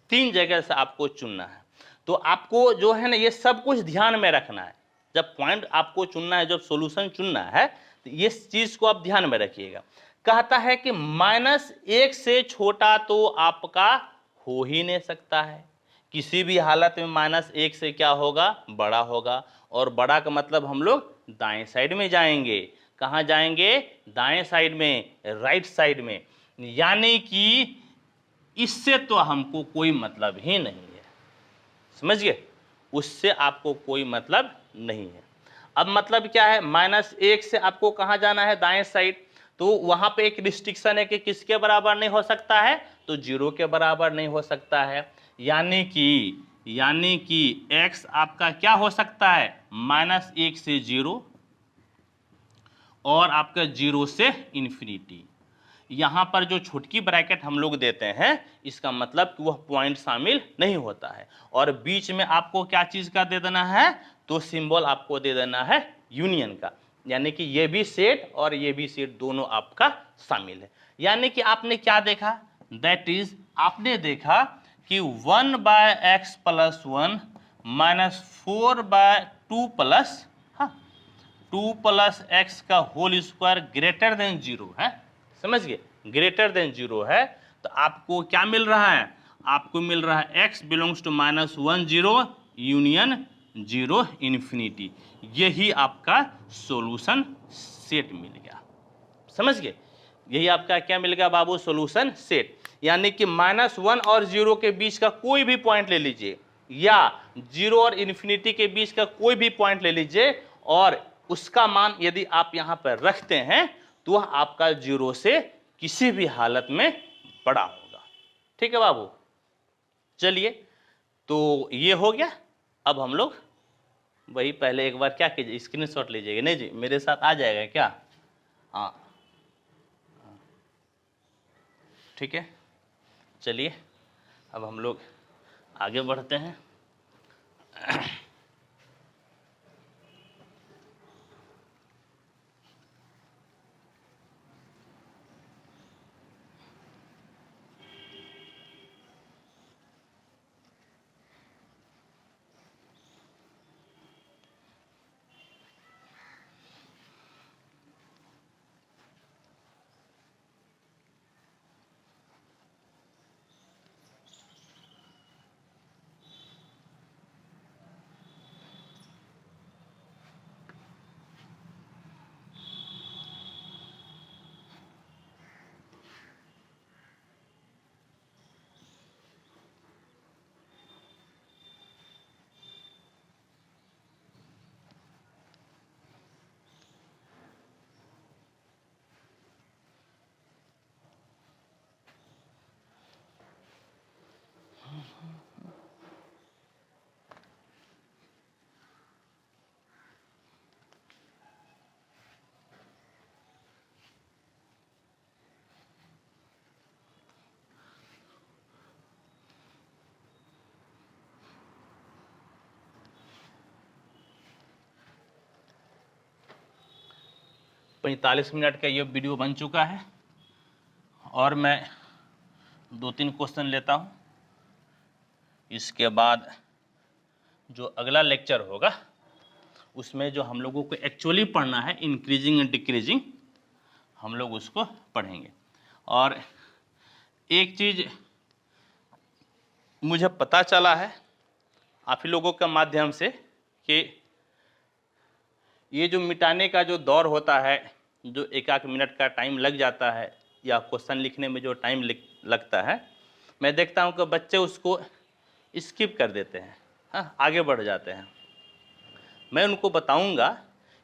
3 जगह से आपको चुनना है। तो आपको जो है ना ये सब कुछ ध्यान में रखना है। जब पॉइंट आपको चुनना है, जब सॉल्यूशन चुनना है, तो ये चीज को आप ध्यान में रखिएगा। कहता है कि -1 से छोटा तो आपका हो ही नहीं सकता है, किसी भी हालत में -1 से क्या होगा? बड़ा होगा। और बड़ा का मतलब हम लोग दाएं साइड में जाएंगे। कहाँ जाएंगे? दाएं साइड में, राइट साइड में। यानी कि इससे तो हमको कोई मतलब ही नहीं है, समझ गए? उससे आपको कोई मतलब नहीं है। अब मतलब क्या है? -1 से आपको कहाँ जाना है? दाएं साइड। तो वहां पे एक रिस्ट्रिक्शन है कि किसके बराबर नहीं हो सकता है? तो 0 के बराबर नहीं हो सकता है। यानी कि x आपका क्या हो सकता है? -1 से 0 और आपका 0 से इन्फिनिटी। यहां पर जो छोटकी ब्रैकेट हम लोग देते हैं, इसका मतलब कि वह पॉइंट शामिल नहीं होता है। और बीच में आपको क्या चीज का दे देना है? तो सिंबल आपको दे देना है यूनियन का, यानी कि ये भी सेट और ये भी सेट दोनों आपका शामिल है। यानी कि आपने क्या देखा? दैट इज आपने देखा कि 1/x + 1 -4/2 प्लस 2 + x का होल स्क्वायर ग्रेटर देन 0 है, समझ गए? ग्रेटर देन 0 है। तो आपको क्या मिल रहा है? आपको मिल रहा है x belongs to -1 0 union 0 infinity. यही आपका सॉल्यूशन सेट मिल गया, समझ गए? यही आपका क्या मिल गया बाबू? Solution set. यानी कि -1 और 0 के बीच का कोई भी पॉइंट ले लीजिए, या 0 और इन्फिनिटी के बीच का कोई भी पॉइंट ले लीजिए, और उसका मान यदि आप यहां पर रखते हैं तो वह आपका 0 से किसी भी हालत में बड़ा होगा। ठीक है बाबू? चलिए, तो ये हो गया। अब हम लोग वही पहले एक बार क्या कीजिए, स्क्रीनशॉट लीजिएगा। नहीं जी, मेरे साथ आ जाएगा क्या? हाँ, ठीक है। चलिए, अब हम लोग आगे बढ़ते हैं। 45 मिनट का ये वीडियो बन चुका है और मैं 2-3 क्वेश्चन लेता हूँ। इसके बाद जो अगला लेक्चर होगा उसमें जो हम लोगों को एक्चुअली पढ़ना है इंक्रीजिंग एंड डिक्रीजिंग, हम लोग उसको पढ़ेंगे। और एक चीज़ मुझे पता चला है आप ही लोगों के माध्यम से कि ये जो मिटाने का जो दौर होता है, जो 1-1 मिनट का टाइम लग जाता है या क्वेश्चन लिखने में जो टाइम लगता है, मैं देखता हूँ कि बच्चे उसको स्किप कर देते हैं, हाँ, आगे बढ़ जाते हैं। मैं उनको बताऊंगा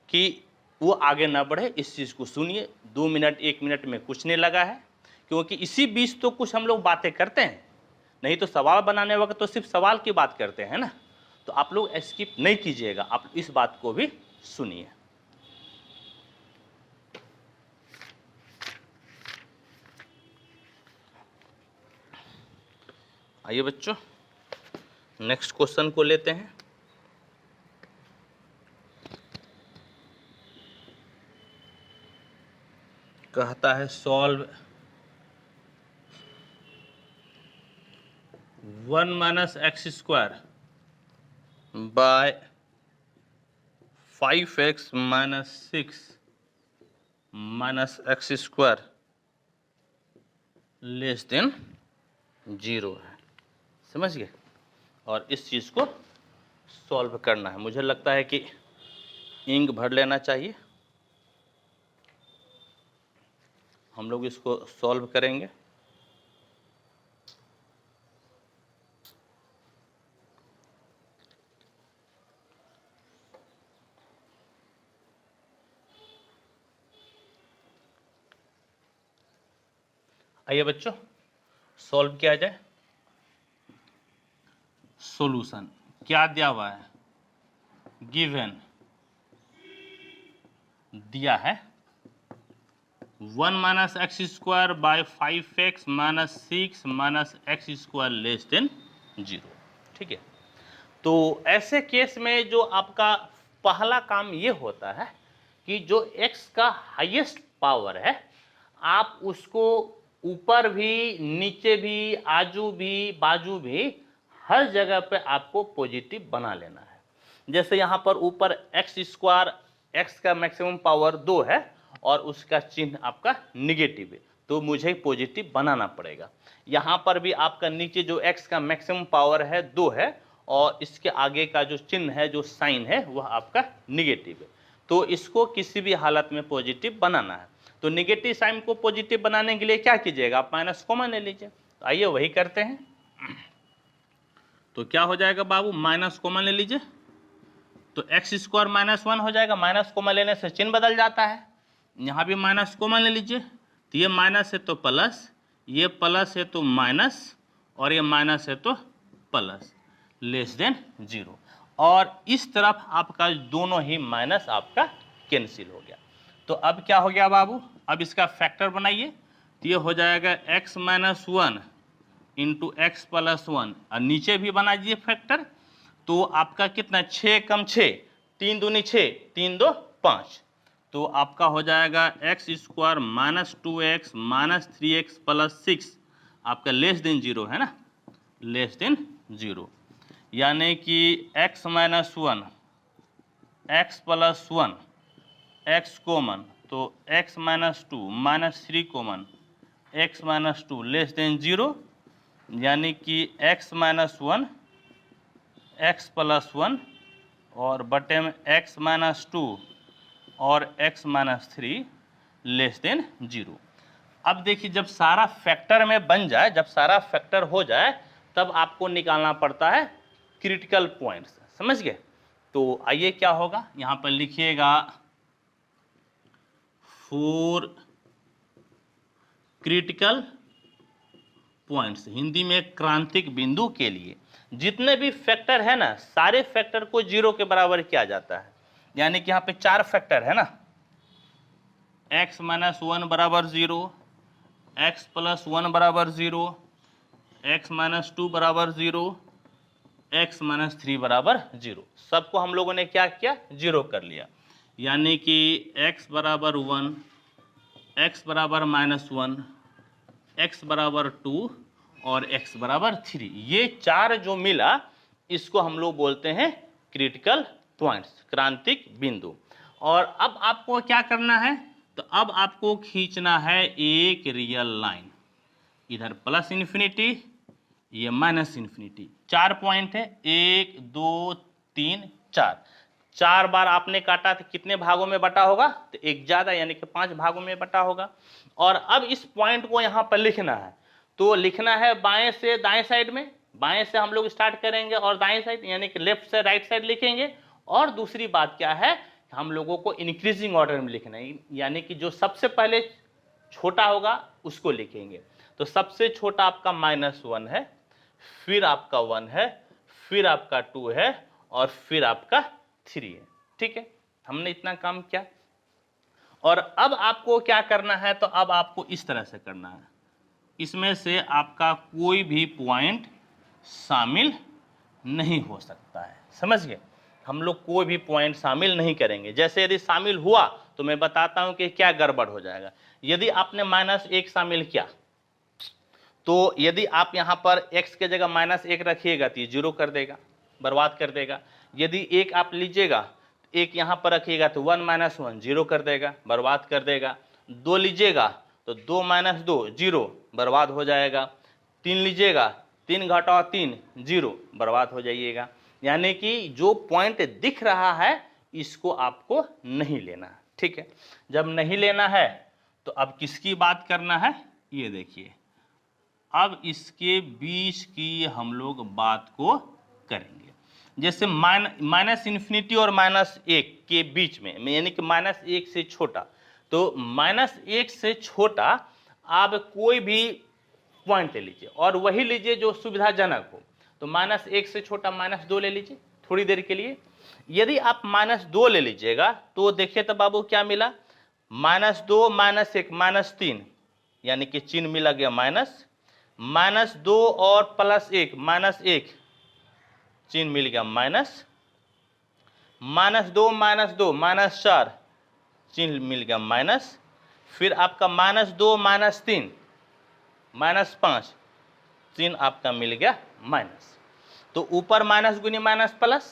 कि वो आगे ना बढ़े, इस चीज़ को सुनिए। 2 मिनट 1 मिनट में कुछ नहीं लगा है, क्योंकि इसी बीच तो कुछ हम लोग बातें करते हैं, नहीं तो सवाल बनाने वक्त तो सिर्फ सवाल की बात करते हैं ना। तो आप लोग स्किप नहीं कीजिएगा, आप इस बात को भी सुनिए। आइए बच्चों, नेक्स्ट क्वेश्चन को लेते हैं। कहता है solve 1 - x² bye 5x - 6 - x² << 0 है। समझ गए? और इस चीज़ को सॉल्व करना है। मुझे लगता है कि इंक भर लेना चाहिए, हम लोग इसको सॉल्व करेंगे। आइए बच्चों, सॉल्व किया जाए। सॉल्यूशन क्या दिया हुआ है? गिवन दिया है 1 - x² बाय 5x - 6 - x² << 0। ठीक है, तो ऐसे केस में जो आपका पहला काम ये होता है कि जो x का हाईएस्ट पावर है, आप उसको ऊपर भी, नीचे भी, आजू भी, बाजू भी, हर जगह पे आपको पॉजिटिव बना लेना है। जैसे यहाँ पर ऊपर x², x का मैक्सिमम पावर 2 है और उसका चिन्ह आपका निगेटिव है, तो मुझे पॉजिटिव बनाना पड़ेगा। यहाँ पर भी आपका नीचे जो x का मैक्सिमम पावर है 2 है और इसके आगे का जो चिन्ह है, जो साइन है, वह आपका निगेटिव है। तो इसको किसी भी हालत में पॉजिटिव बनाना है। तो निगेटिव साइन को पॉजिटिव बनाने के लिए क्या कीजिएगा? आप माइनस कॉमन ले लीजिए। तो आइए वही करते हैं। तो क्या हो जाएगा बाबू? माइनस कॉमन ले लीजिए, तो x² - 1 हो जाएगा। माइनस कॉमन लेने से चिन्ह बदल जाता है। यहाँ भी माइनस कॉमन ले लीजिए, तो ये माइनस है तो प्लस, ये प्लस है तो माइनस, और ये माइनस है तो प्लस, << 0। और इस तरफ आपका दोनों ही माइनस आपका कैंसिल हो गया। तो अब क्या हो गया बाबू? अब इसका फैक्टर बनाइए, तो ये हो जाएगा x - 1 इंटू x + 1, और नीचे भी बना दीजिए फैक्टर। तो आपका कितना? 6 × 6, 3 दूनी 6, 3 2 5। तो आपका हो जाएगा x² - 2x - 3x + 6 आपका << 0 है ना, << 0। यानी कि x - 1, x + 1, x कॉमन, तो x - 2 - 3 कॉमन, x - 2 << 0, यानी कि x - 1, x + 1 और बटे में x - 2 और x - 3 << 0। अब देखिए, जब सारा फैक्टर में बन जाए, जब सारा फैक्टर हो जाए, तब आपको निकालना पड़ता है क्रिटिकल पॉइंट्स। समझ गए? तो आइए क्या होगा, यहाँ पर लिखिएगा 4 क्रिटिकल पॉइंट्स, हिंदी में क्रांतिक बिंदु के लिए जितने भी फैक्टर है ना, सारे फैक्टर को 0 के बराबर किया जाता है। यानी कि यहाँ पे 4 फैक्टर है ना, x - 1 = 0, x + 1 = 0, x - 2 = 0, x - 3 = 0। सबको हम लोगों ने क्या किया? 0 कर लिया। यानी कि x बराबर 1, x बराबर -1, x बराबर 2 और x बराबर 3, ये चार जो मिला इसको हम लोग बोलते हैं क्रिटिकल पॉइंट्स, क्रांतिक बिंदु। और अब आपको क्या करना है, तो अब आपको खींचना है एक रियल लाइन, इधर प्लस इन्फिनिटी, ये माइनस इन्फिनिटी। 4 पॉइंट है, 1 2 3 4, 4 बार आपने काटा तो कितने भागों में बटा होगा, तो एक ज्यादा यानी कि 5 भागों में बटा होगा। और अब इस पॉइंट को यहाँ पर लिखना है, तो लिखना है बाएं से दाएं साइड में, बाएं से हम लोग स्टार्ट करेंगे और दाएं साइड यानी कि लेफ्ट से राइट साइड लिखेंगे। और दूसरी बात क्या है, हम लोगों को इंक्रीजिंग ऑर्डर में लिखना है, यानी कि जो सबसे पहले छोटा होगा उसको लिखेंगे। तो सबसे छोटा आपका -1 है, फिर आपका 1 है, फिर आपका 2 है और फिर आपका 3 है। ठीक है, हमने इतना काम किया। और अब आपको क्या करना है, तो अब आपको इस तरह से करना है, इसमें से आपका कोई भी पॉइंट शामिल नहीं हो सकता है, समझ गए। हम लोग कोई भी पॉइंट शामिल नहीं करेंगे। जैसे यदि शामिल हुआ तो मैं बताता हूं कि क्या गड़बड़ हो जाएगा। यदि आपने -1 शामिल किया, तो यदि आप यहां पर x के जगह -1 रखिएगा तो ये 0 कर देगा, बर्बाद कर देगा। यदि 1 आप लीजिएगा, 1 यहां पर रखिएगा तो 1 - 1 0 कर देगा, बर्बाद कर देगा। 2 लीजिएगा तो 2 - 2 0, बर्बाद हो जाएगा। 3 लीजिएगा, 3 घटाओ 3 0, बर्बाद हो जाइएगा। यानी कि जो पॉइंट दिख रहा है इसको आपको नहीं लेना, ठीक है। जब नहीं लेना है तो अब किसकी बात करना है, ये देखिए, अब इसके बीच की हम लोग बात को करेंगे। जैसे माइनस इन्फिनिटी और -1 के बीच में, यानी कि -1 से छोटा, तो -1 से छोटा आप कोई भी पॉइंट ले लीजिए और वही लीजिए जो सुविधाजनक हो। तो -1 से छोटा -2 ले लीजिए थोड़ी देर के लिए। यदि आप -2 ले लीजिएगा तो देखिए तो बाबू क्या मिला, -2 -1 -3, यानी कि चिन्ह मिला गया माइनस, -2 और +1 -1, चिन्ह मिल गया माइनस, -2 -2 -4, चिन्ह मिल गया माइनस, फिर आपका -2 -3 -5, चिन्ह आपका मिल गया माइनस। तो ऊपर माइनस गुनी माइनस प्लस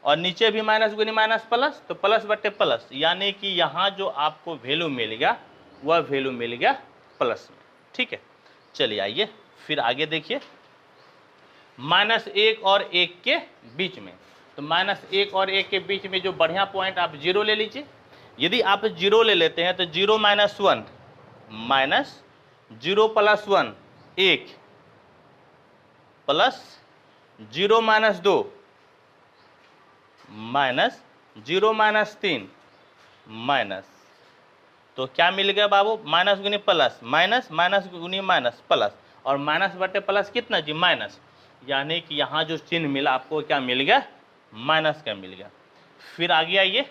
और नीचे भी माइनस गुनी माइनस प्लस, तो प्लस बटे प्लस, यानी कि यहाँ जो आपको वैल्यू मिल गया वह वैल्यू मिल गया प्लस में। ठीक है, चलिए आइए फिर आगे देखिए, -1 और 1 के बीच में। तो -1 और 1 के बीच में जो बढ़िया पॉइंट, आप 0 ले लीजिए। यदि आप 0 ले लेते हैं तो 0 - 1 माइनस 0 + 1 1 प्लस 0 - 2 माइनस 0 - 3 माइनस, तो क्या मिल गया बाबू, माइनस गुनी प्लस माइनस, माइनस गुनी माइनस प्लस, और माइनस बटे प्लस कितना जी, माइनस, यानी कि यहाँ जो चिन्ह मिला आपको क्या मिल गया, माइनस का मिल गया। फिर आगे आइए,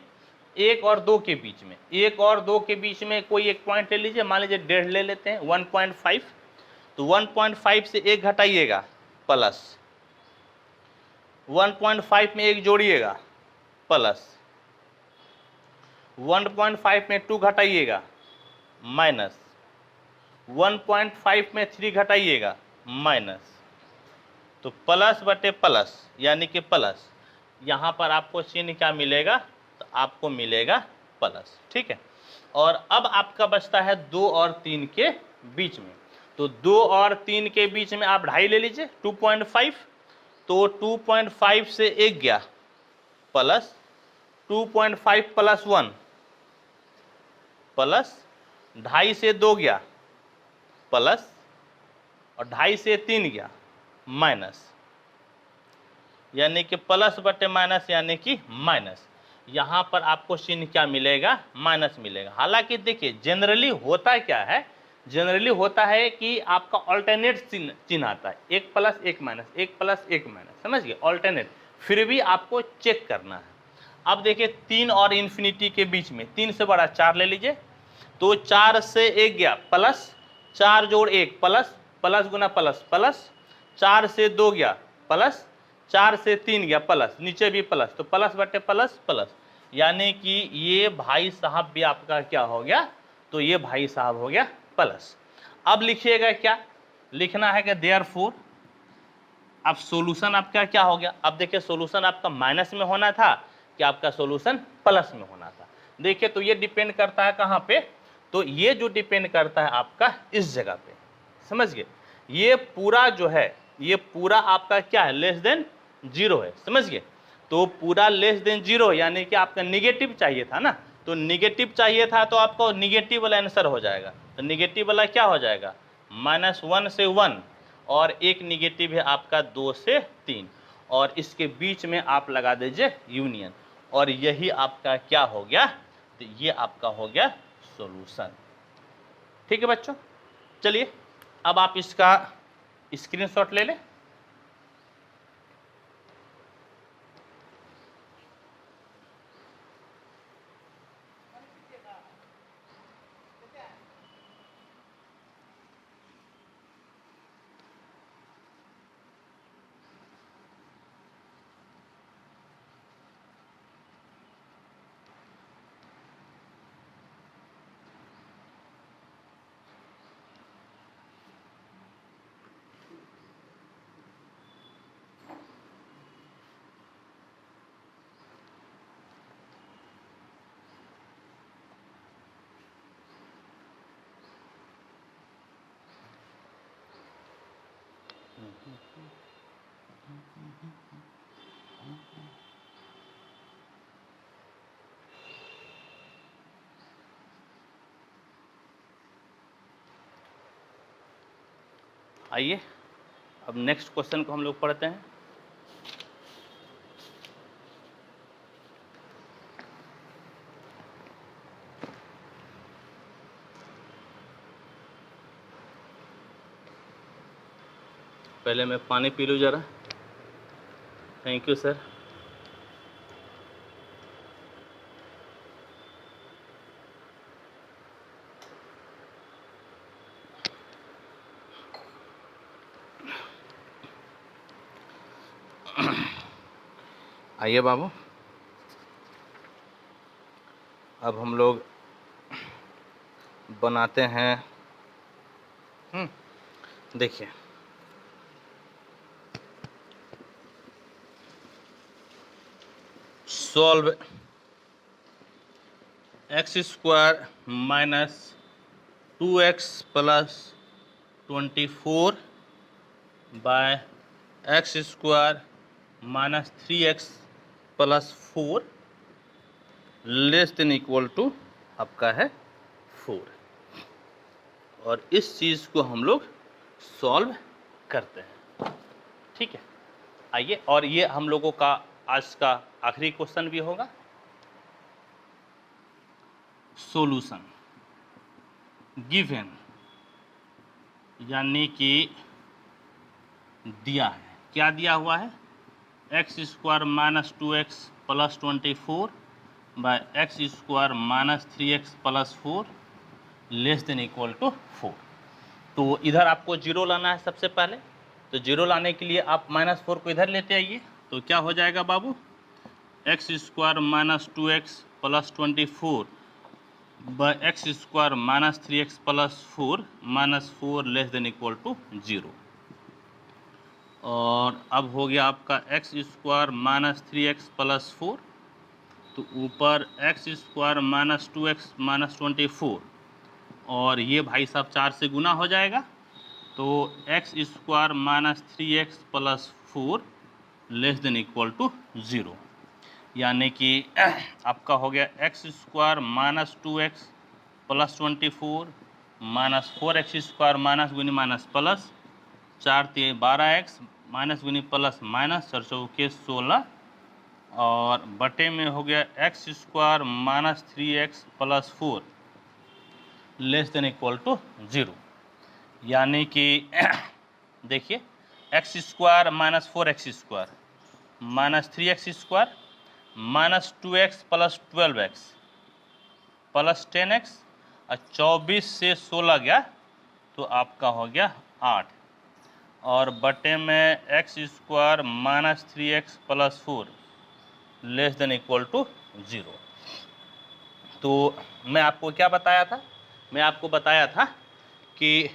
1 और 2 के बीच में, 1 और 2 के बीच में कोई एक पॉइंट ले लीजिए, मान लीजिए 1.5 ले लेते हैं, 1.5, तो 1.5 से 1 घटाइएगा प्लस, 1.5 में 1 जोड़िएगा प्लस, 1.5 में 2 घटाइएगा माइनस, 1.5 में 3 घटाइएगा माइनस, तो प्लस बटे प्लस यानी कि प्लस, यहाँ पर आपको चिन्ह क्या मिलेगा, तो आपको मिलेगा प्लस। ठीक है, और अब आपका बचता है 2 और 3 के बीच में। तो 2 और 3 के बीच में आप 2.5 ले लीजिए, 2.5, तो 2.5 से 1 गया प्लस 2.5 + 1 प्लस 2.5 से 2 गया प्लस, और 2.5 से 3 गया माइनस, यानी कि प्लस बटे माइनस यानी कि माइनस। यहाँ पर आपको चिन्ह क्या मिलेगा, माइनस मिलेगा। हालांकि देखिए जनरली होता क्या है, जनरली होता है कि आपका ऑल्टरनेट चिन्ह आता है, 1 + 1 - 1 + 1 - समझ गए, ऑल्टरनेट, फिर भी आपको चेक करना है। अब देखिए 3 और इन्फिनिटी के बीच में, 3 से बड़ा 4 ले लीजिए, तो 4 से 1 गया प्लस, 4 जोड़ 1 प्लस, प्लस गुना प्लस प्लस, 4 से 2 गया प्लस, 4 से 3 गया प्लस, नीचे भी प्लस, तो प्लस बटे प्लस प्लस, यानी कि ये भाई साहब भी आपका क्या हो गया, तो ये भाई साहब हो गया प्लस। अब लिखिएगा क्या, लिखना है कि देयरफॉर, अब सॉल्यूशन आपका क्या हो गया, अब देखिए सॉल्यूशन आपका माइनस में होना था कि आपका सॉल्यूशन प्लस में होना था। देखिए तो ये डिपेंड करता है कहाँ पे, तो ये जो डिपेंड करता है आपका इस जगह पे, समझ गए। ये पूरा जो है, ये पूरा आपका क्या है, लेस देन जीरो है, समझ गए। तो पूरा लेस देन जीरो यानी कि आपका निगेटिव चाहिए था ना, तो निगेटिव चाहिए था तो आपको निगेटिव वाला आंसर हो जाएगा। तो निगेटिव वाला क्या हो जाएगा, -1 से 1, और एक निगेटिव है आपका 2 से 3, और इसके बीच में आप लगा दीजिए यूनियन, और यही आपका क्या हो गया, तो ये आपका हो गया सॉल्यूशन। ठीक है बच्चों, चलिए अब आप इसका स्क्रीनशॉट ले लें। आइए अब नेक्स्ट क्वेश्चन को हम लोग पढ़ते हैं। पहले मैं पानी पी लूँ ज़रा। Thank you sir. आइए बाबू, अब हम लोग बनाते हैं, देखिए solve x² minus 2x plus 24 by x² minus 3x plus 4 less than equal to आपका है 4, और इस चीज़ को हम लोग सॉल्व करते हैं। ठीक है, आइए, और ये हम लोगों का आज का आखिरी क्वेश्चन भी होगा। सॉल्यूशन गिवन यानी कि दिया है, क्या दिया हुआ है, x² minus 2x plus 24 by x² minus 3x plus 4 less than equal to 4। तो इधर आपको जीरो लाना है सबसे पहले, तो जीरो लाने के लिए आप -4 को इधर लेते आइए, तो क्या हो जाएगा बाबू, x² minus 2x plus 24 by x² minus 3x plus 4 -4 less than equal to 0। और अब हो गया आपका x² माइनस 3x प्लस 4, तो ऊपर x² माइनस 2x माइनस 24, और ये भाई साहब 4 से गुना हो जाएगा, तो x² minus 3x plus 4 less than equal to 0, यानी कि आपका हो गया x² minus 2x plus 24 minus 4x² minus गुनी माइनस प्लस 4 × 12x माइनस गुनी प्लस माइनस 4 चौके 16, और बटे में हो गया x² minus 3x plus 4 less than equal to 0, यानी कि देखिए x² minus 4x² minus 3x² minus 2x plus 12x plus 10x, और 24 से 16 गया तो आपका हो गया 8, और बटे में x² minus 3x plus 4 less than equal to 0। तो मैं आपको क्या बताया था, मैं आपको बताया था कि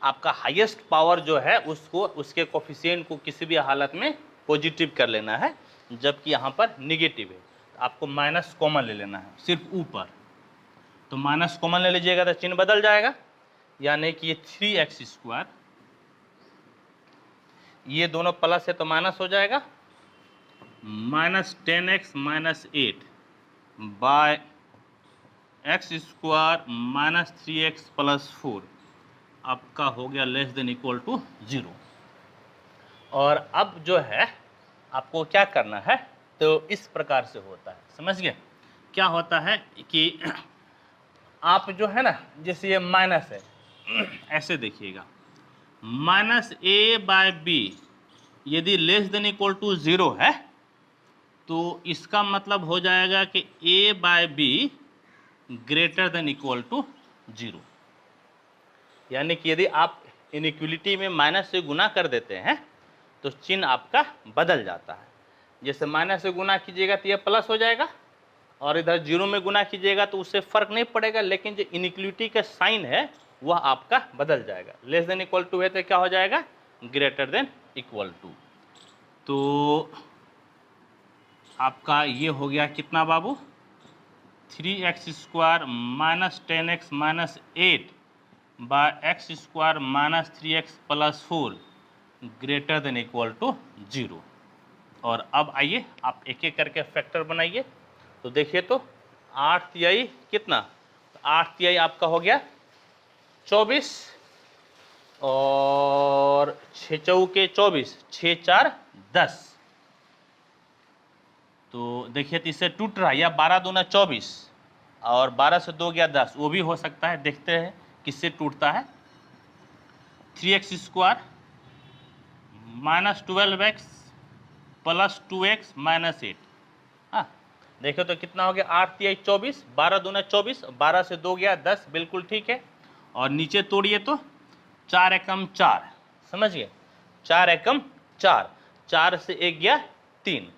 आपका हाईएस्ट पावर जो है उसको, उसके कोफिशिएंट को किसी भी हालत में पॉजिटिव कर लेना है, जबकि यहाँ पर निगेटिव है। तो आपको माइनस कॉमन ले लेना है सिर्फ ऊपर। तो माइनस कॉमन ले लीजिएगा तो चिन्ह बदल जाएगा, यानी कि ये 3x², ये दोनों प्लस है तो माइनस हो जाएगा, -10x - 8 बाय x² - 3x + 4 आपका हो गया लेस देन इक्वल टू 0। और अब जो है आपको क्या करना है, तो इस प्रकार से होता है, समझ गए? क्या होता है कि आप जो है ना, जैसे ये माइनस है, ऐसे देखिएगा, -a/b यदि लेस देन इक्वल टू 0 है तो इसका मतलब हो जाएगा कि a/b greater than equal to 0। यानी कि यदि आप इनइक्वलिटी में माइनस से गुना कर देते हैं तो चिन्ह आपका बदल जाता है। जैसे माइनस से गुना कीजिएगा तो ये प्लस हो जाएगा, और इधर 0 में गुना कीजिएगा तो उससे फर्क नहीं पड़ेगा, लेकिन जो इनइक्वलिटी का साइन है वह आपका बदल जाएगा। लेस देन इक्वल टू है तो क्या हो जाएगा, ग्रेटर देन इक्वल टू। तो आपका ये हो गया कितना बाबू, 3x² - 10x - 8 by x² - 3x + 4 greater than equal to 0। और अब आइए आप एक एक करके फैक्टर बनाइए। तो देखिए तो 8 तिहाई कितना, 8 तिहाई आपका हो गया 24, और 6 चौके 24, 6 4 10। तो देखिए तो इससे टूट रहा है, या 12 दूना 24 और 12 से 2 गया 10, वो भी हो सकता है। देखते हैं किससे टूटता है। 3x² - 12x + 2x - 8। हाँ देखो तो कितना हो गया, 8 तिहाई 24, 12 दूना 24, 12 से 2 गया 10, बिल्कुल ठीक है। और नीचे तोड़िए तो 4 एकम 4, समझ गए, 4 एकम 4, 4 से 1 गया 3।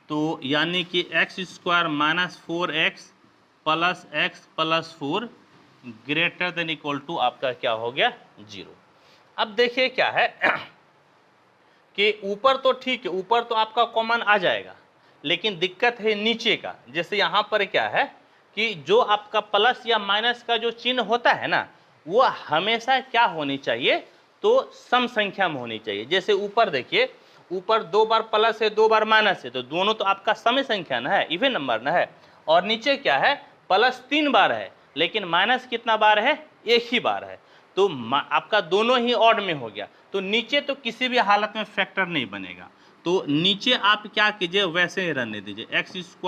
तो यानी कि x² - 4x + x + 4 greater than equal to आपका क्या हो गया, 0। अब देखिए क्या है कि ऊपर तो ठीक है, ऊपर तो आपका कॉमन आ जाएगा, लेकिन दिक्कत है नीचे का। जैसे यहाँ पर क्या है कि जो आपका प्लस या माइनस का जो चिन्ह होता है ना, वो हमेशा क्या होनी चाहिए, तो सम संख्या में होनी चाहिए। जैसे ऊपर देखिए, ऊपर 2 बार प्लस है 2 बार माइनस है, तो दोनों तो आपका सम संख्या ना है, इवन नंबर ना है। और नीचे क्या है, प्लस 3 बार है लेकिन माइनस कितना बार है, 1 ही बार है, तो आपका दोनों ही ऑड में हो गया। तो नीचे तो किसी भी हालत में फैक्टर नहीं बनेगा। तो नीचे आप क्या कीजिए, वैसे ही रहने दीजिए, x² -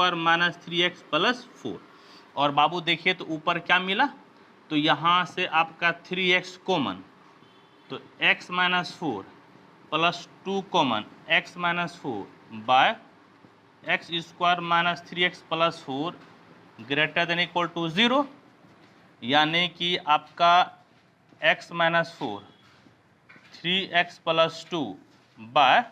3x + 4। और बाबू देखिए तो ऊपर क्या मिला, तो यहाँ से आपका 3x कॉमन, तो x - 4 + 2 common, x - 4 by x² - 3x + 4 greater than equal to 0। यानी कि आपका x - 4 3x + 2 by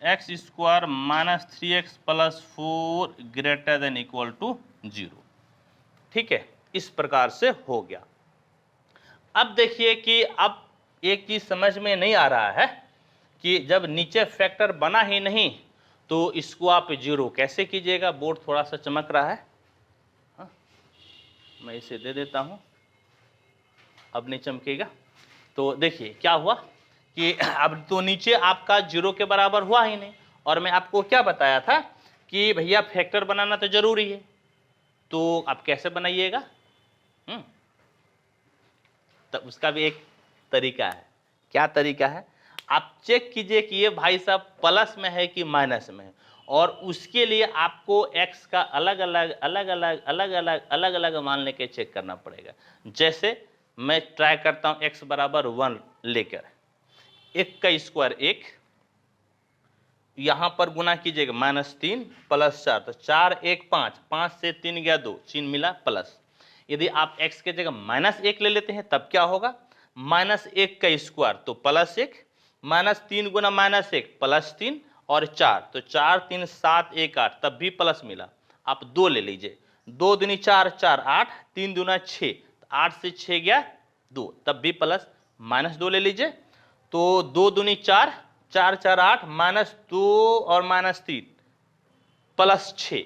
x² - 3x + 4 greater than equal to 0। ठीक है, इस प्रकार से हो गया। अब देखिए कि अब एक चीज समझ में नहीं आ रहा है कि जब नीचे फैक्टर बना ही नहीं तो इसको आप 0 कैसे कीजिएगा। बोर्ड थोड़ा सा चमक रहा है, हाँ? मैं इसे दे देता हूं, अब नहीं चमकेगा। तो देखिए क्या हुआ कि अब तो नीचे आपका 0 के बराबर हुआ ही नहीं, और मैं आपको क्या बताया था कि भैया फैक्टर बनाना तो जरूरी है। तो आप कैसे बनाइएगा, तो उसका भी एक तरीका है। क्या तरीका है, आप चेक कीजिए कि ये भाई साहब प्लस में है कि माइनस में है, और उसके लिए आपको x का अलग अलग मान लेके चेक करना पड़ेगा। जैसे मैं ट्राई करता हूं x बराबर 1 लेकर, 1 का स्क्वायर 1, यहां पर गुना कीजिएगा -3 + 4, तो 4 1 5, 5 से 3 गया 2, चिन्ह मिला प्लस। यदि आप x के जगह -1 ले लेते हैं तब क्या होगा, -1 का स्क्वायर तो +1, -3 गुना -1 +3 और 4, तो 4 3 7 1 8, तब भी प्लस मिला। आप 2 ले लीजिए, 2 दूनी 4, 4 8, 3 दूना 6, 8 से 6 गया 2, तब भी प्लस माइनस 2 ले लीजिए। तो 2 दूनी 4, 4 4 8, माइनस 2 और माइनस 3 प्लस 6,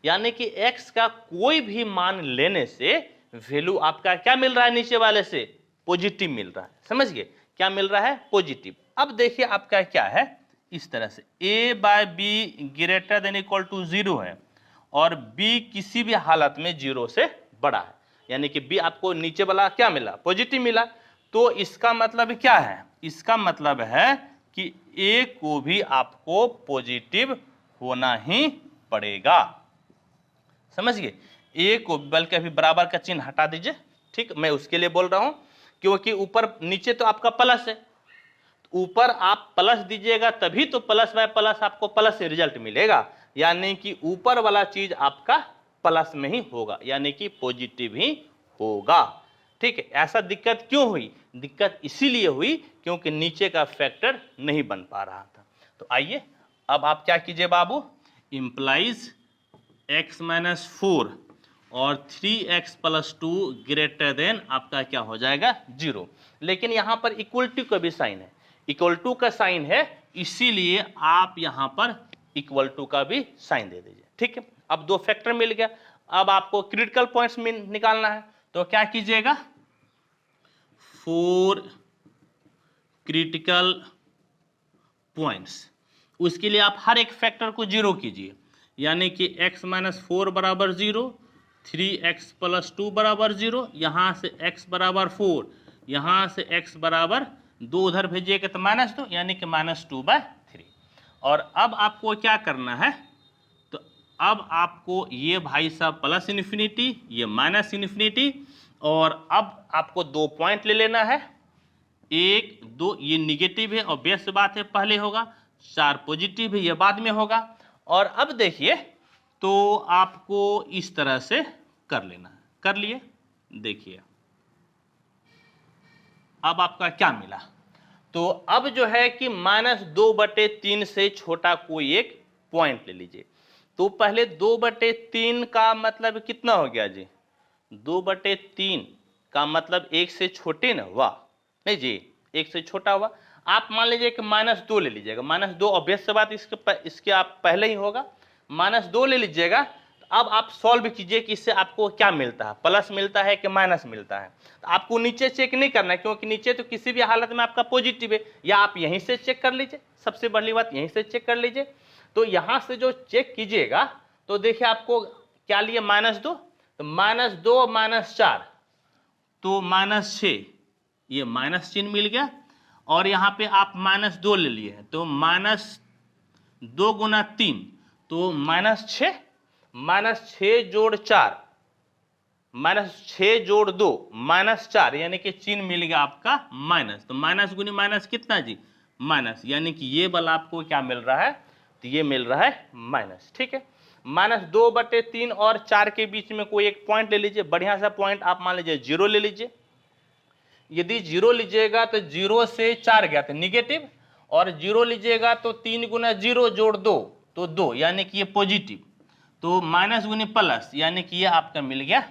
यानी कि x का कोई भी मान लेने से वैल्यू आपका क्या मिल रहा है, नीचे वाले से पॉजिटिव मिल रहा है। समझ गए, क्या मिल रहा है, पॉजिटिव। अब देखिए आपका क्या है, इस तरह से a by B greater than equal to 0 है और b किसी भी हालत में 0 से बड़ा है, यानी कि b आपको नीचे वाला क्या मिला, पॉजिटिव मिला। तो इसका मतलब क्या है, इसका मतलब है कि a को भी आपको पॉजिटिव होना ही पड़ेगा। समझ गए, ए को, बल्कि अभी बराबर का चिन्ह हटा दीजिए, ठीक, मैं उसके लिए बोल रहा हूं क्योंकि ऊपर नीचे तो आपका प्लस है, ऊपर आप प्लस दीजिएगा तभी तो प्लस बाय प्लस आपको प्लस से रिजल्ट मिलेगा, यानी कि ऊपर वाला चीज आपका प्लस में ही होगा, यानी कि पॉजिटिव ही होगा। ठीक है, ऐसा दिक्कत क्यों हुई, दिक्कत इसीलिए हुई क्योंकि नीचे का फैक्टर नहीं बन पा रहा था। तो आइए अब आप क्या कीजिए बाबू, इंप्लाइज x माइनस 4 और 3x प्लस 2 ग्रेटर देन आपका क्या हो जाएगा, 0। लेकिन यहां पर इक्वल टू का भी साइन है, इक्वल टू का साइन है, इसीलिए आप यहां पर इक्वल टू का भी साइन दे दीजिए। ठीक है, अब 2 फैक्टर मिल गया। अब आपको क्रिटिकल पॉइंट्स निकालना है, तो क्या कीजिएगा, 4 क्रिटिकल पॉइंट्स, उसके लिए आप हर एक फैक्टर को 0 कीजिए, यानी कि x माइनस 4 बराबर 0, 3x प्लस 2 बराबर 0, यहाँ से x बराबर 4, यहाँ से x बराबर 2 उधर भेजिएगा तो माइनस 2, यानी कि माइनस 2/3। और अब आपको क्या करना है, तो अब आपको ये भाई साहब प्लस इन्फिनिटी, ये माइनस इन्फिनिटी, और अब आपको 2 पॉइंट ले लेना है, 1 2, ये निगेटिव है, ऑब्वियस बात है पहले होगा, 4 पॉजिटिव है, ये बाद में होगा। और अब देखिए, तो आपको इस तरह से कर लेना है, कर लिए, देखिए अब आपका क्या मिला, तो अब जो है कि -2/3 से छोटा कोई एक पॉइंट ले लीजिए। तो पहले 2/3 का मतलब कितना हो गया जी, 2/3 का मतलब 1 से छोटे ना हुआ, नहीं जी, 1 से छोटा हुआ। आप मान लीजिए कि -2 ले लीजिएगा, -2 ऑब्वियस से बात इसके आप पहले ही होगा, -2 ले लीजिएगा। अब आप सॉल्व कीजिए कि इससे आपको क्या मिलता है, प्लस मिलता है कि माइनस मिलता है। तो आपको नीचे चेक नहीं करना है, क्योंकि नीचे तो किसी भी हालत में आपका पॉजिटिव है, या आप यहीं से चेक कर लीजिए, सबसे बड़ी बात यहीं से चेक कर लीजिए। तो यहां से जो चेक कीजिएगा तो देखिए आपको क्या लिए, -2, तो -2 -4 तो -6, ये माइनस चिन्ह मिल गया, और यहाँ पे आप -2 ले लिए हैं, तो -2 गुना 3 तो -6, -6 जोड़ 4, -6 जोड़ 2 -4, यानी कि चिन्ह मिल गया आपका माइनस। तो माइनस गुनी माइनस कितना जी, माइनस, यानी कि ये वाला आपको क्या मिल रहा है, तो ये मिल रहा है माइनस। ठीक है, -2/3 और 4 के बीच में कोई एक पॉइंट ले लीजिए, बढ़िया सा पॉइंट, आप मान लीजिए 0 ले लीजिए। यदि 0 लीजिएगा तो 0 से 4 गया तो निगेटिव, और 0 लीजिएगा तो 3 गुना 0 जोड़ 2 तो 2, यानी कि ये पॉजिटिव। तो माइनस गुनी प्लस, यानी कि ये आपका मिल गया,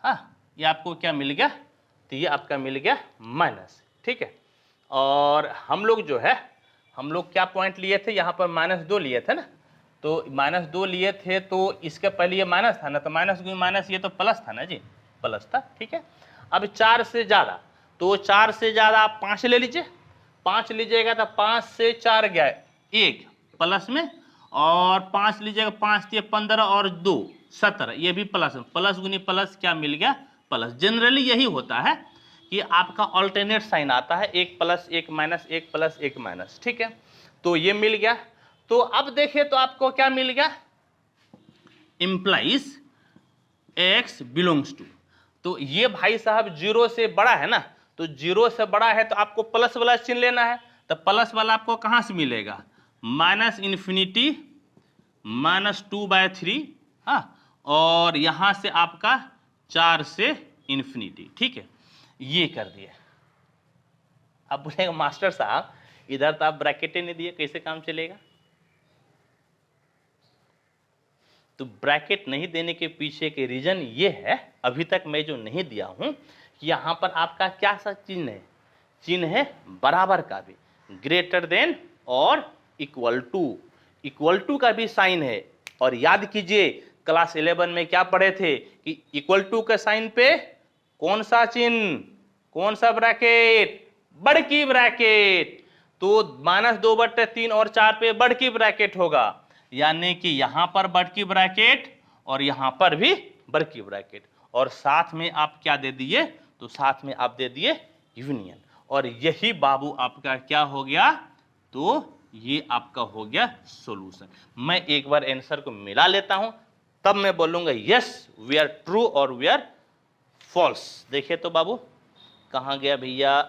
हाँ, ये आपको क्या मिल गया, तो ये आपका मिल गया माइनस। ठीक है, और हम लोग जो है, हम लोग क्या पॉइंट लिए थे, यहाँ पर -2 लिए थे ना, तो -2 लिए थे, तो इसके पहले ये माइनस था ना, तो माइनस गुनी माइनस, ये तो प्लस था ना जी, प्लस था। ठीक है, अब 4 से ज़्यादा, तो 4 से ज़्यादा आप 5 ले लीजिए, 5 लीजिएगा तो 5 से 4 गया 1 प्लस में, और 5 लीजिएगा, 5 से 15 और 2 17, ये भी प्लस में, प्लस गुनी प्लस क्या मिल गया, प्लस। जनरली यही होता है कि आपका ऑल्टरनेट साइन आता है, 1 प्लस 1 माइनस, 1 प्लस 1 माइनस। ठीक है, तो ये मिल गया। तो अब देखिए तो आपको क्या मिल गया, इंप्लाइज x बिलोंग्स टू, तो ये भाई साहब 0 से बड़ा है ना, तो 0 से बड़ा है तो आपको प्लस वाला चिन्ह लेना है, तो प्लस वाला आपको कहां से मिलेगा, -इन्फिनिटी -2/3, हाँ, और यहां से आपका 4 से इन्फिनिटी। ठीक है, ये कर दिए। अब बोलेगा मास्टर साहब इधर तो आप ब्रैकेटें नहीं दिए, कैसे काम चलेगा, तो ब्रैकेट नहीं देने के पीछे के रीजन ये है, अभी तक मैं जो नहीं दिया हूं कि यहाँ पर आपका क्या सा चिन्ह है, चिन्ह है बराबर का भी, ग्रेटर देन और इक्वल टू का भी साइन है। और याद कीजिए क्लास 11 में क्या पढ़े थे कि इक्वल टू के साइन पे कौन सा चिन्ह, कौन सा ब्रैकेट, बड़की ब्रैकेट। तो -2/3 और 4 पे बड़की ब्रैकेट होगा, यानी कि यहां पर बड़की ब्रैकेट और यहां पर भी बड़की ब्रैकेट, और साथ में आप क्या दे दिए, तो साथ में आप दे दिए यूनियन। और यही बाबू आपका क्या हो गया, तो ये आपका हो गया सॉल्यूशन। मैं एक बार आंसर को मिला लेता हूं, तब मैं बोलूंगा यस वी आर ट्रू और वी आर फॉल्स। देखिए तो बाबू कहाँ गया भैया,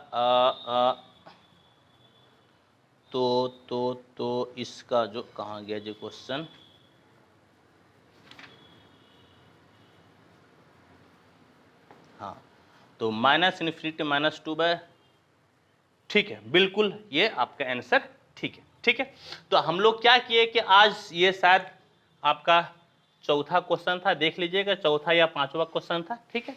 तो इसका जो कहाँ गया जो क्वेश्चन, हाँ, तो -∞ -2/, ठीक है, बिल्कुल ये आपका आंसर ठीक है, ठीक है। तो हम लोग क्या किए कि आज ये शायद आपका चौथा क्वेश्चन था, देख लीजिएगा चौथा या पांचवा क्वेश्चन था, ठीक है।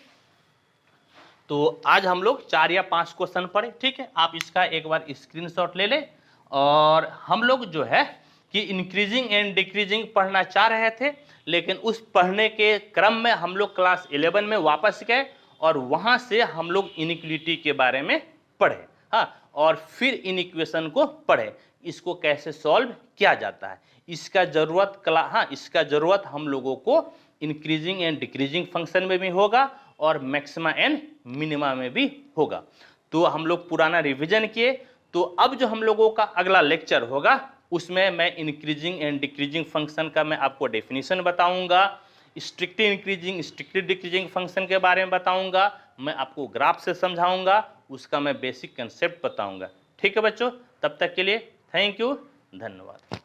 तो आज हम लोग 4 या 5 क्वेश्चन पढ़े, ठीक है। आप इसका एक बार स्क्रीनशॉट ले लें। और हम लोग जो है कि इंक्रीजिंग एंड डिक्रीजिंग पढ़ना चाह रहे थे, लेकिन उस पढ़ने के क्रम में हम लोग क्लास 11 में वापस गए और वहां से हम लोग इनइक्वालिटी के बारे में पढ़े, हाँ, और फिर इन इक्वेशन को पढ़े, इसको कैसे सॉल्व किया जाता है। इसका जरूरत हम लोगों को इंक्रीजिंग एंड डिक्रीजिंग फंक्शन में भी होगा और मैक्सिमा एंड मिनिमा में भी होगा। तो हम लोग पुराना रिवीजन किए। तो अब जो हम लोगों का अगला लेक्चर होगा उसमें मैं इंक्रीजिंग एंड डिक्रीजिंग फंक्शन का मैं आपको डेफिनेशन बताऊंगा, strictly increasing strictly decreasing function के बारे में बताऊंगा, मैं आपको ग्राफ से समझाऊंगा, उसका मैं बेसिक कंसेप्ट बताऊंगा। ठीक है बच्चों, तब तक के लिए थैंक यू, धन्यवाद।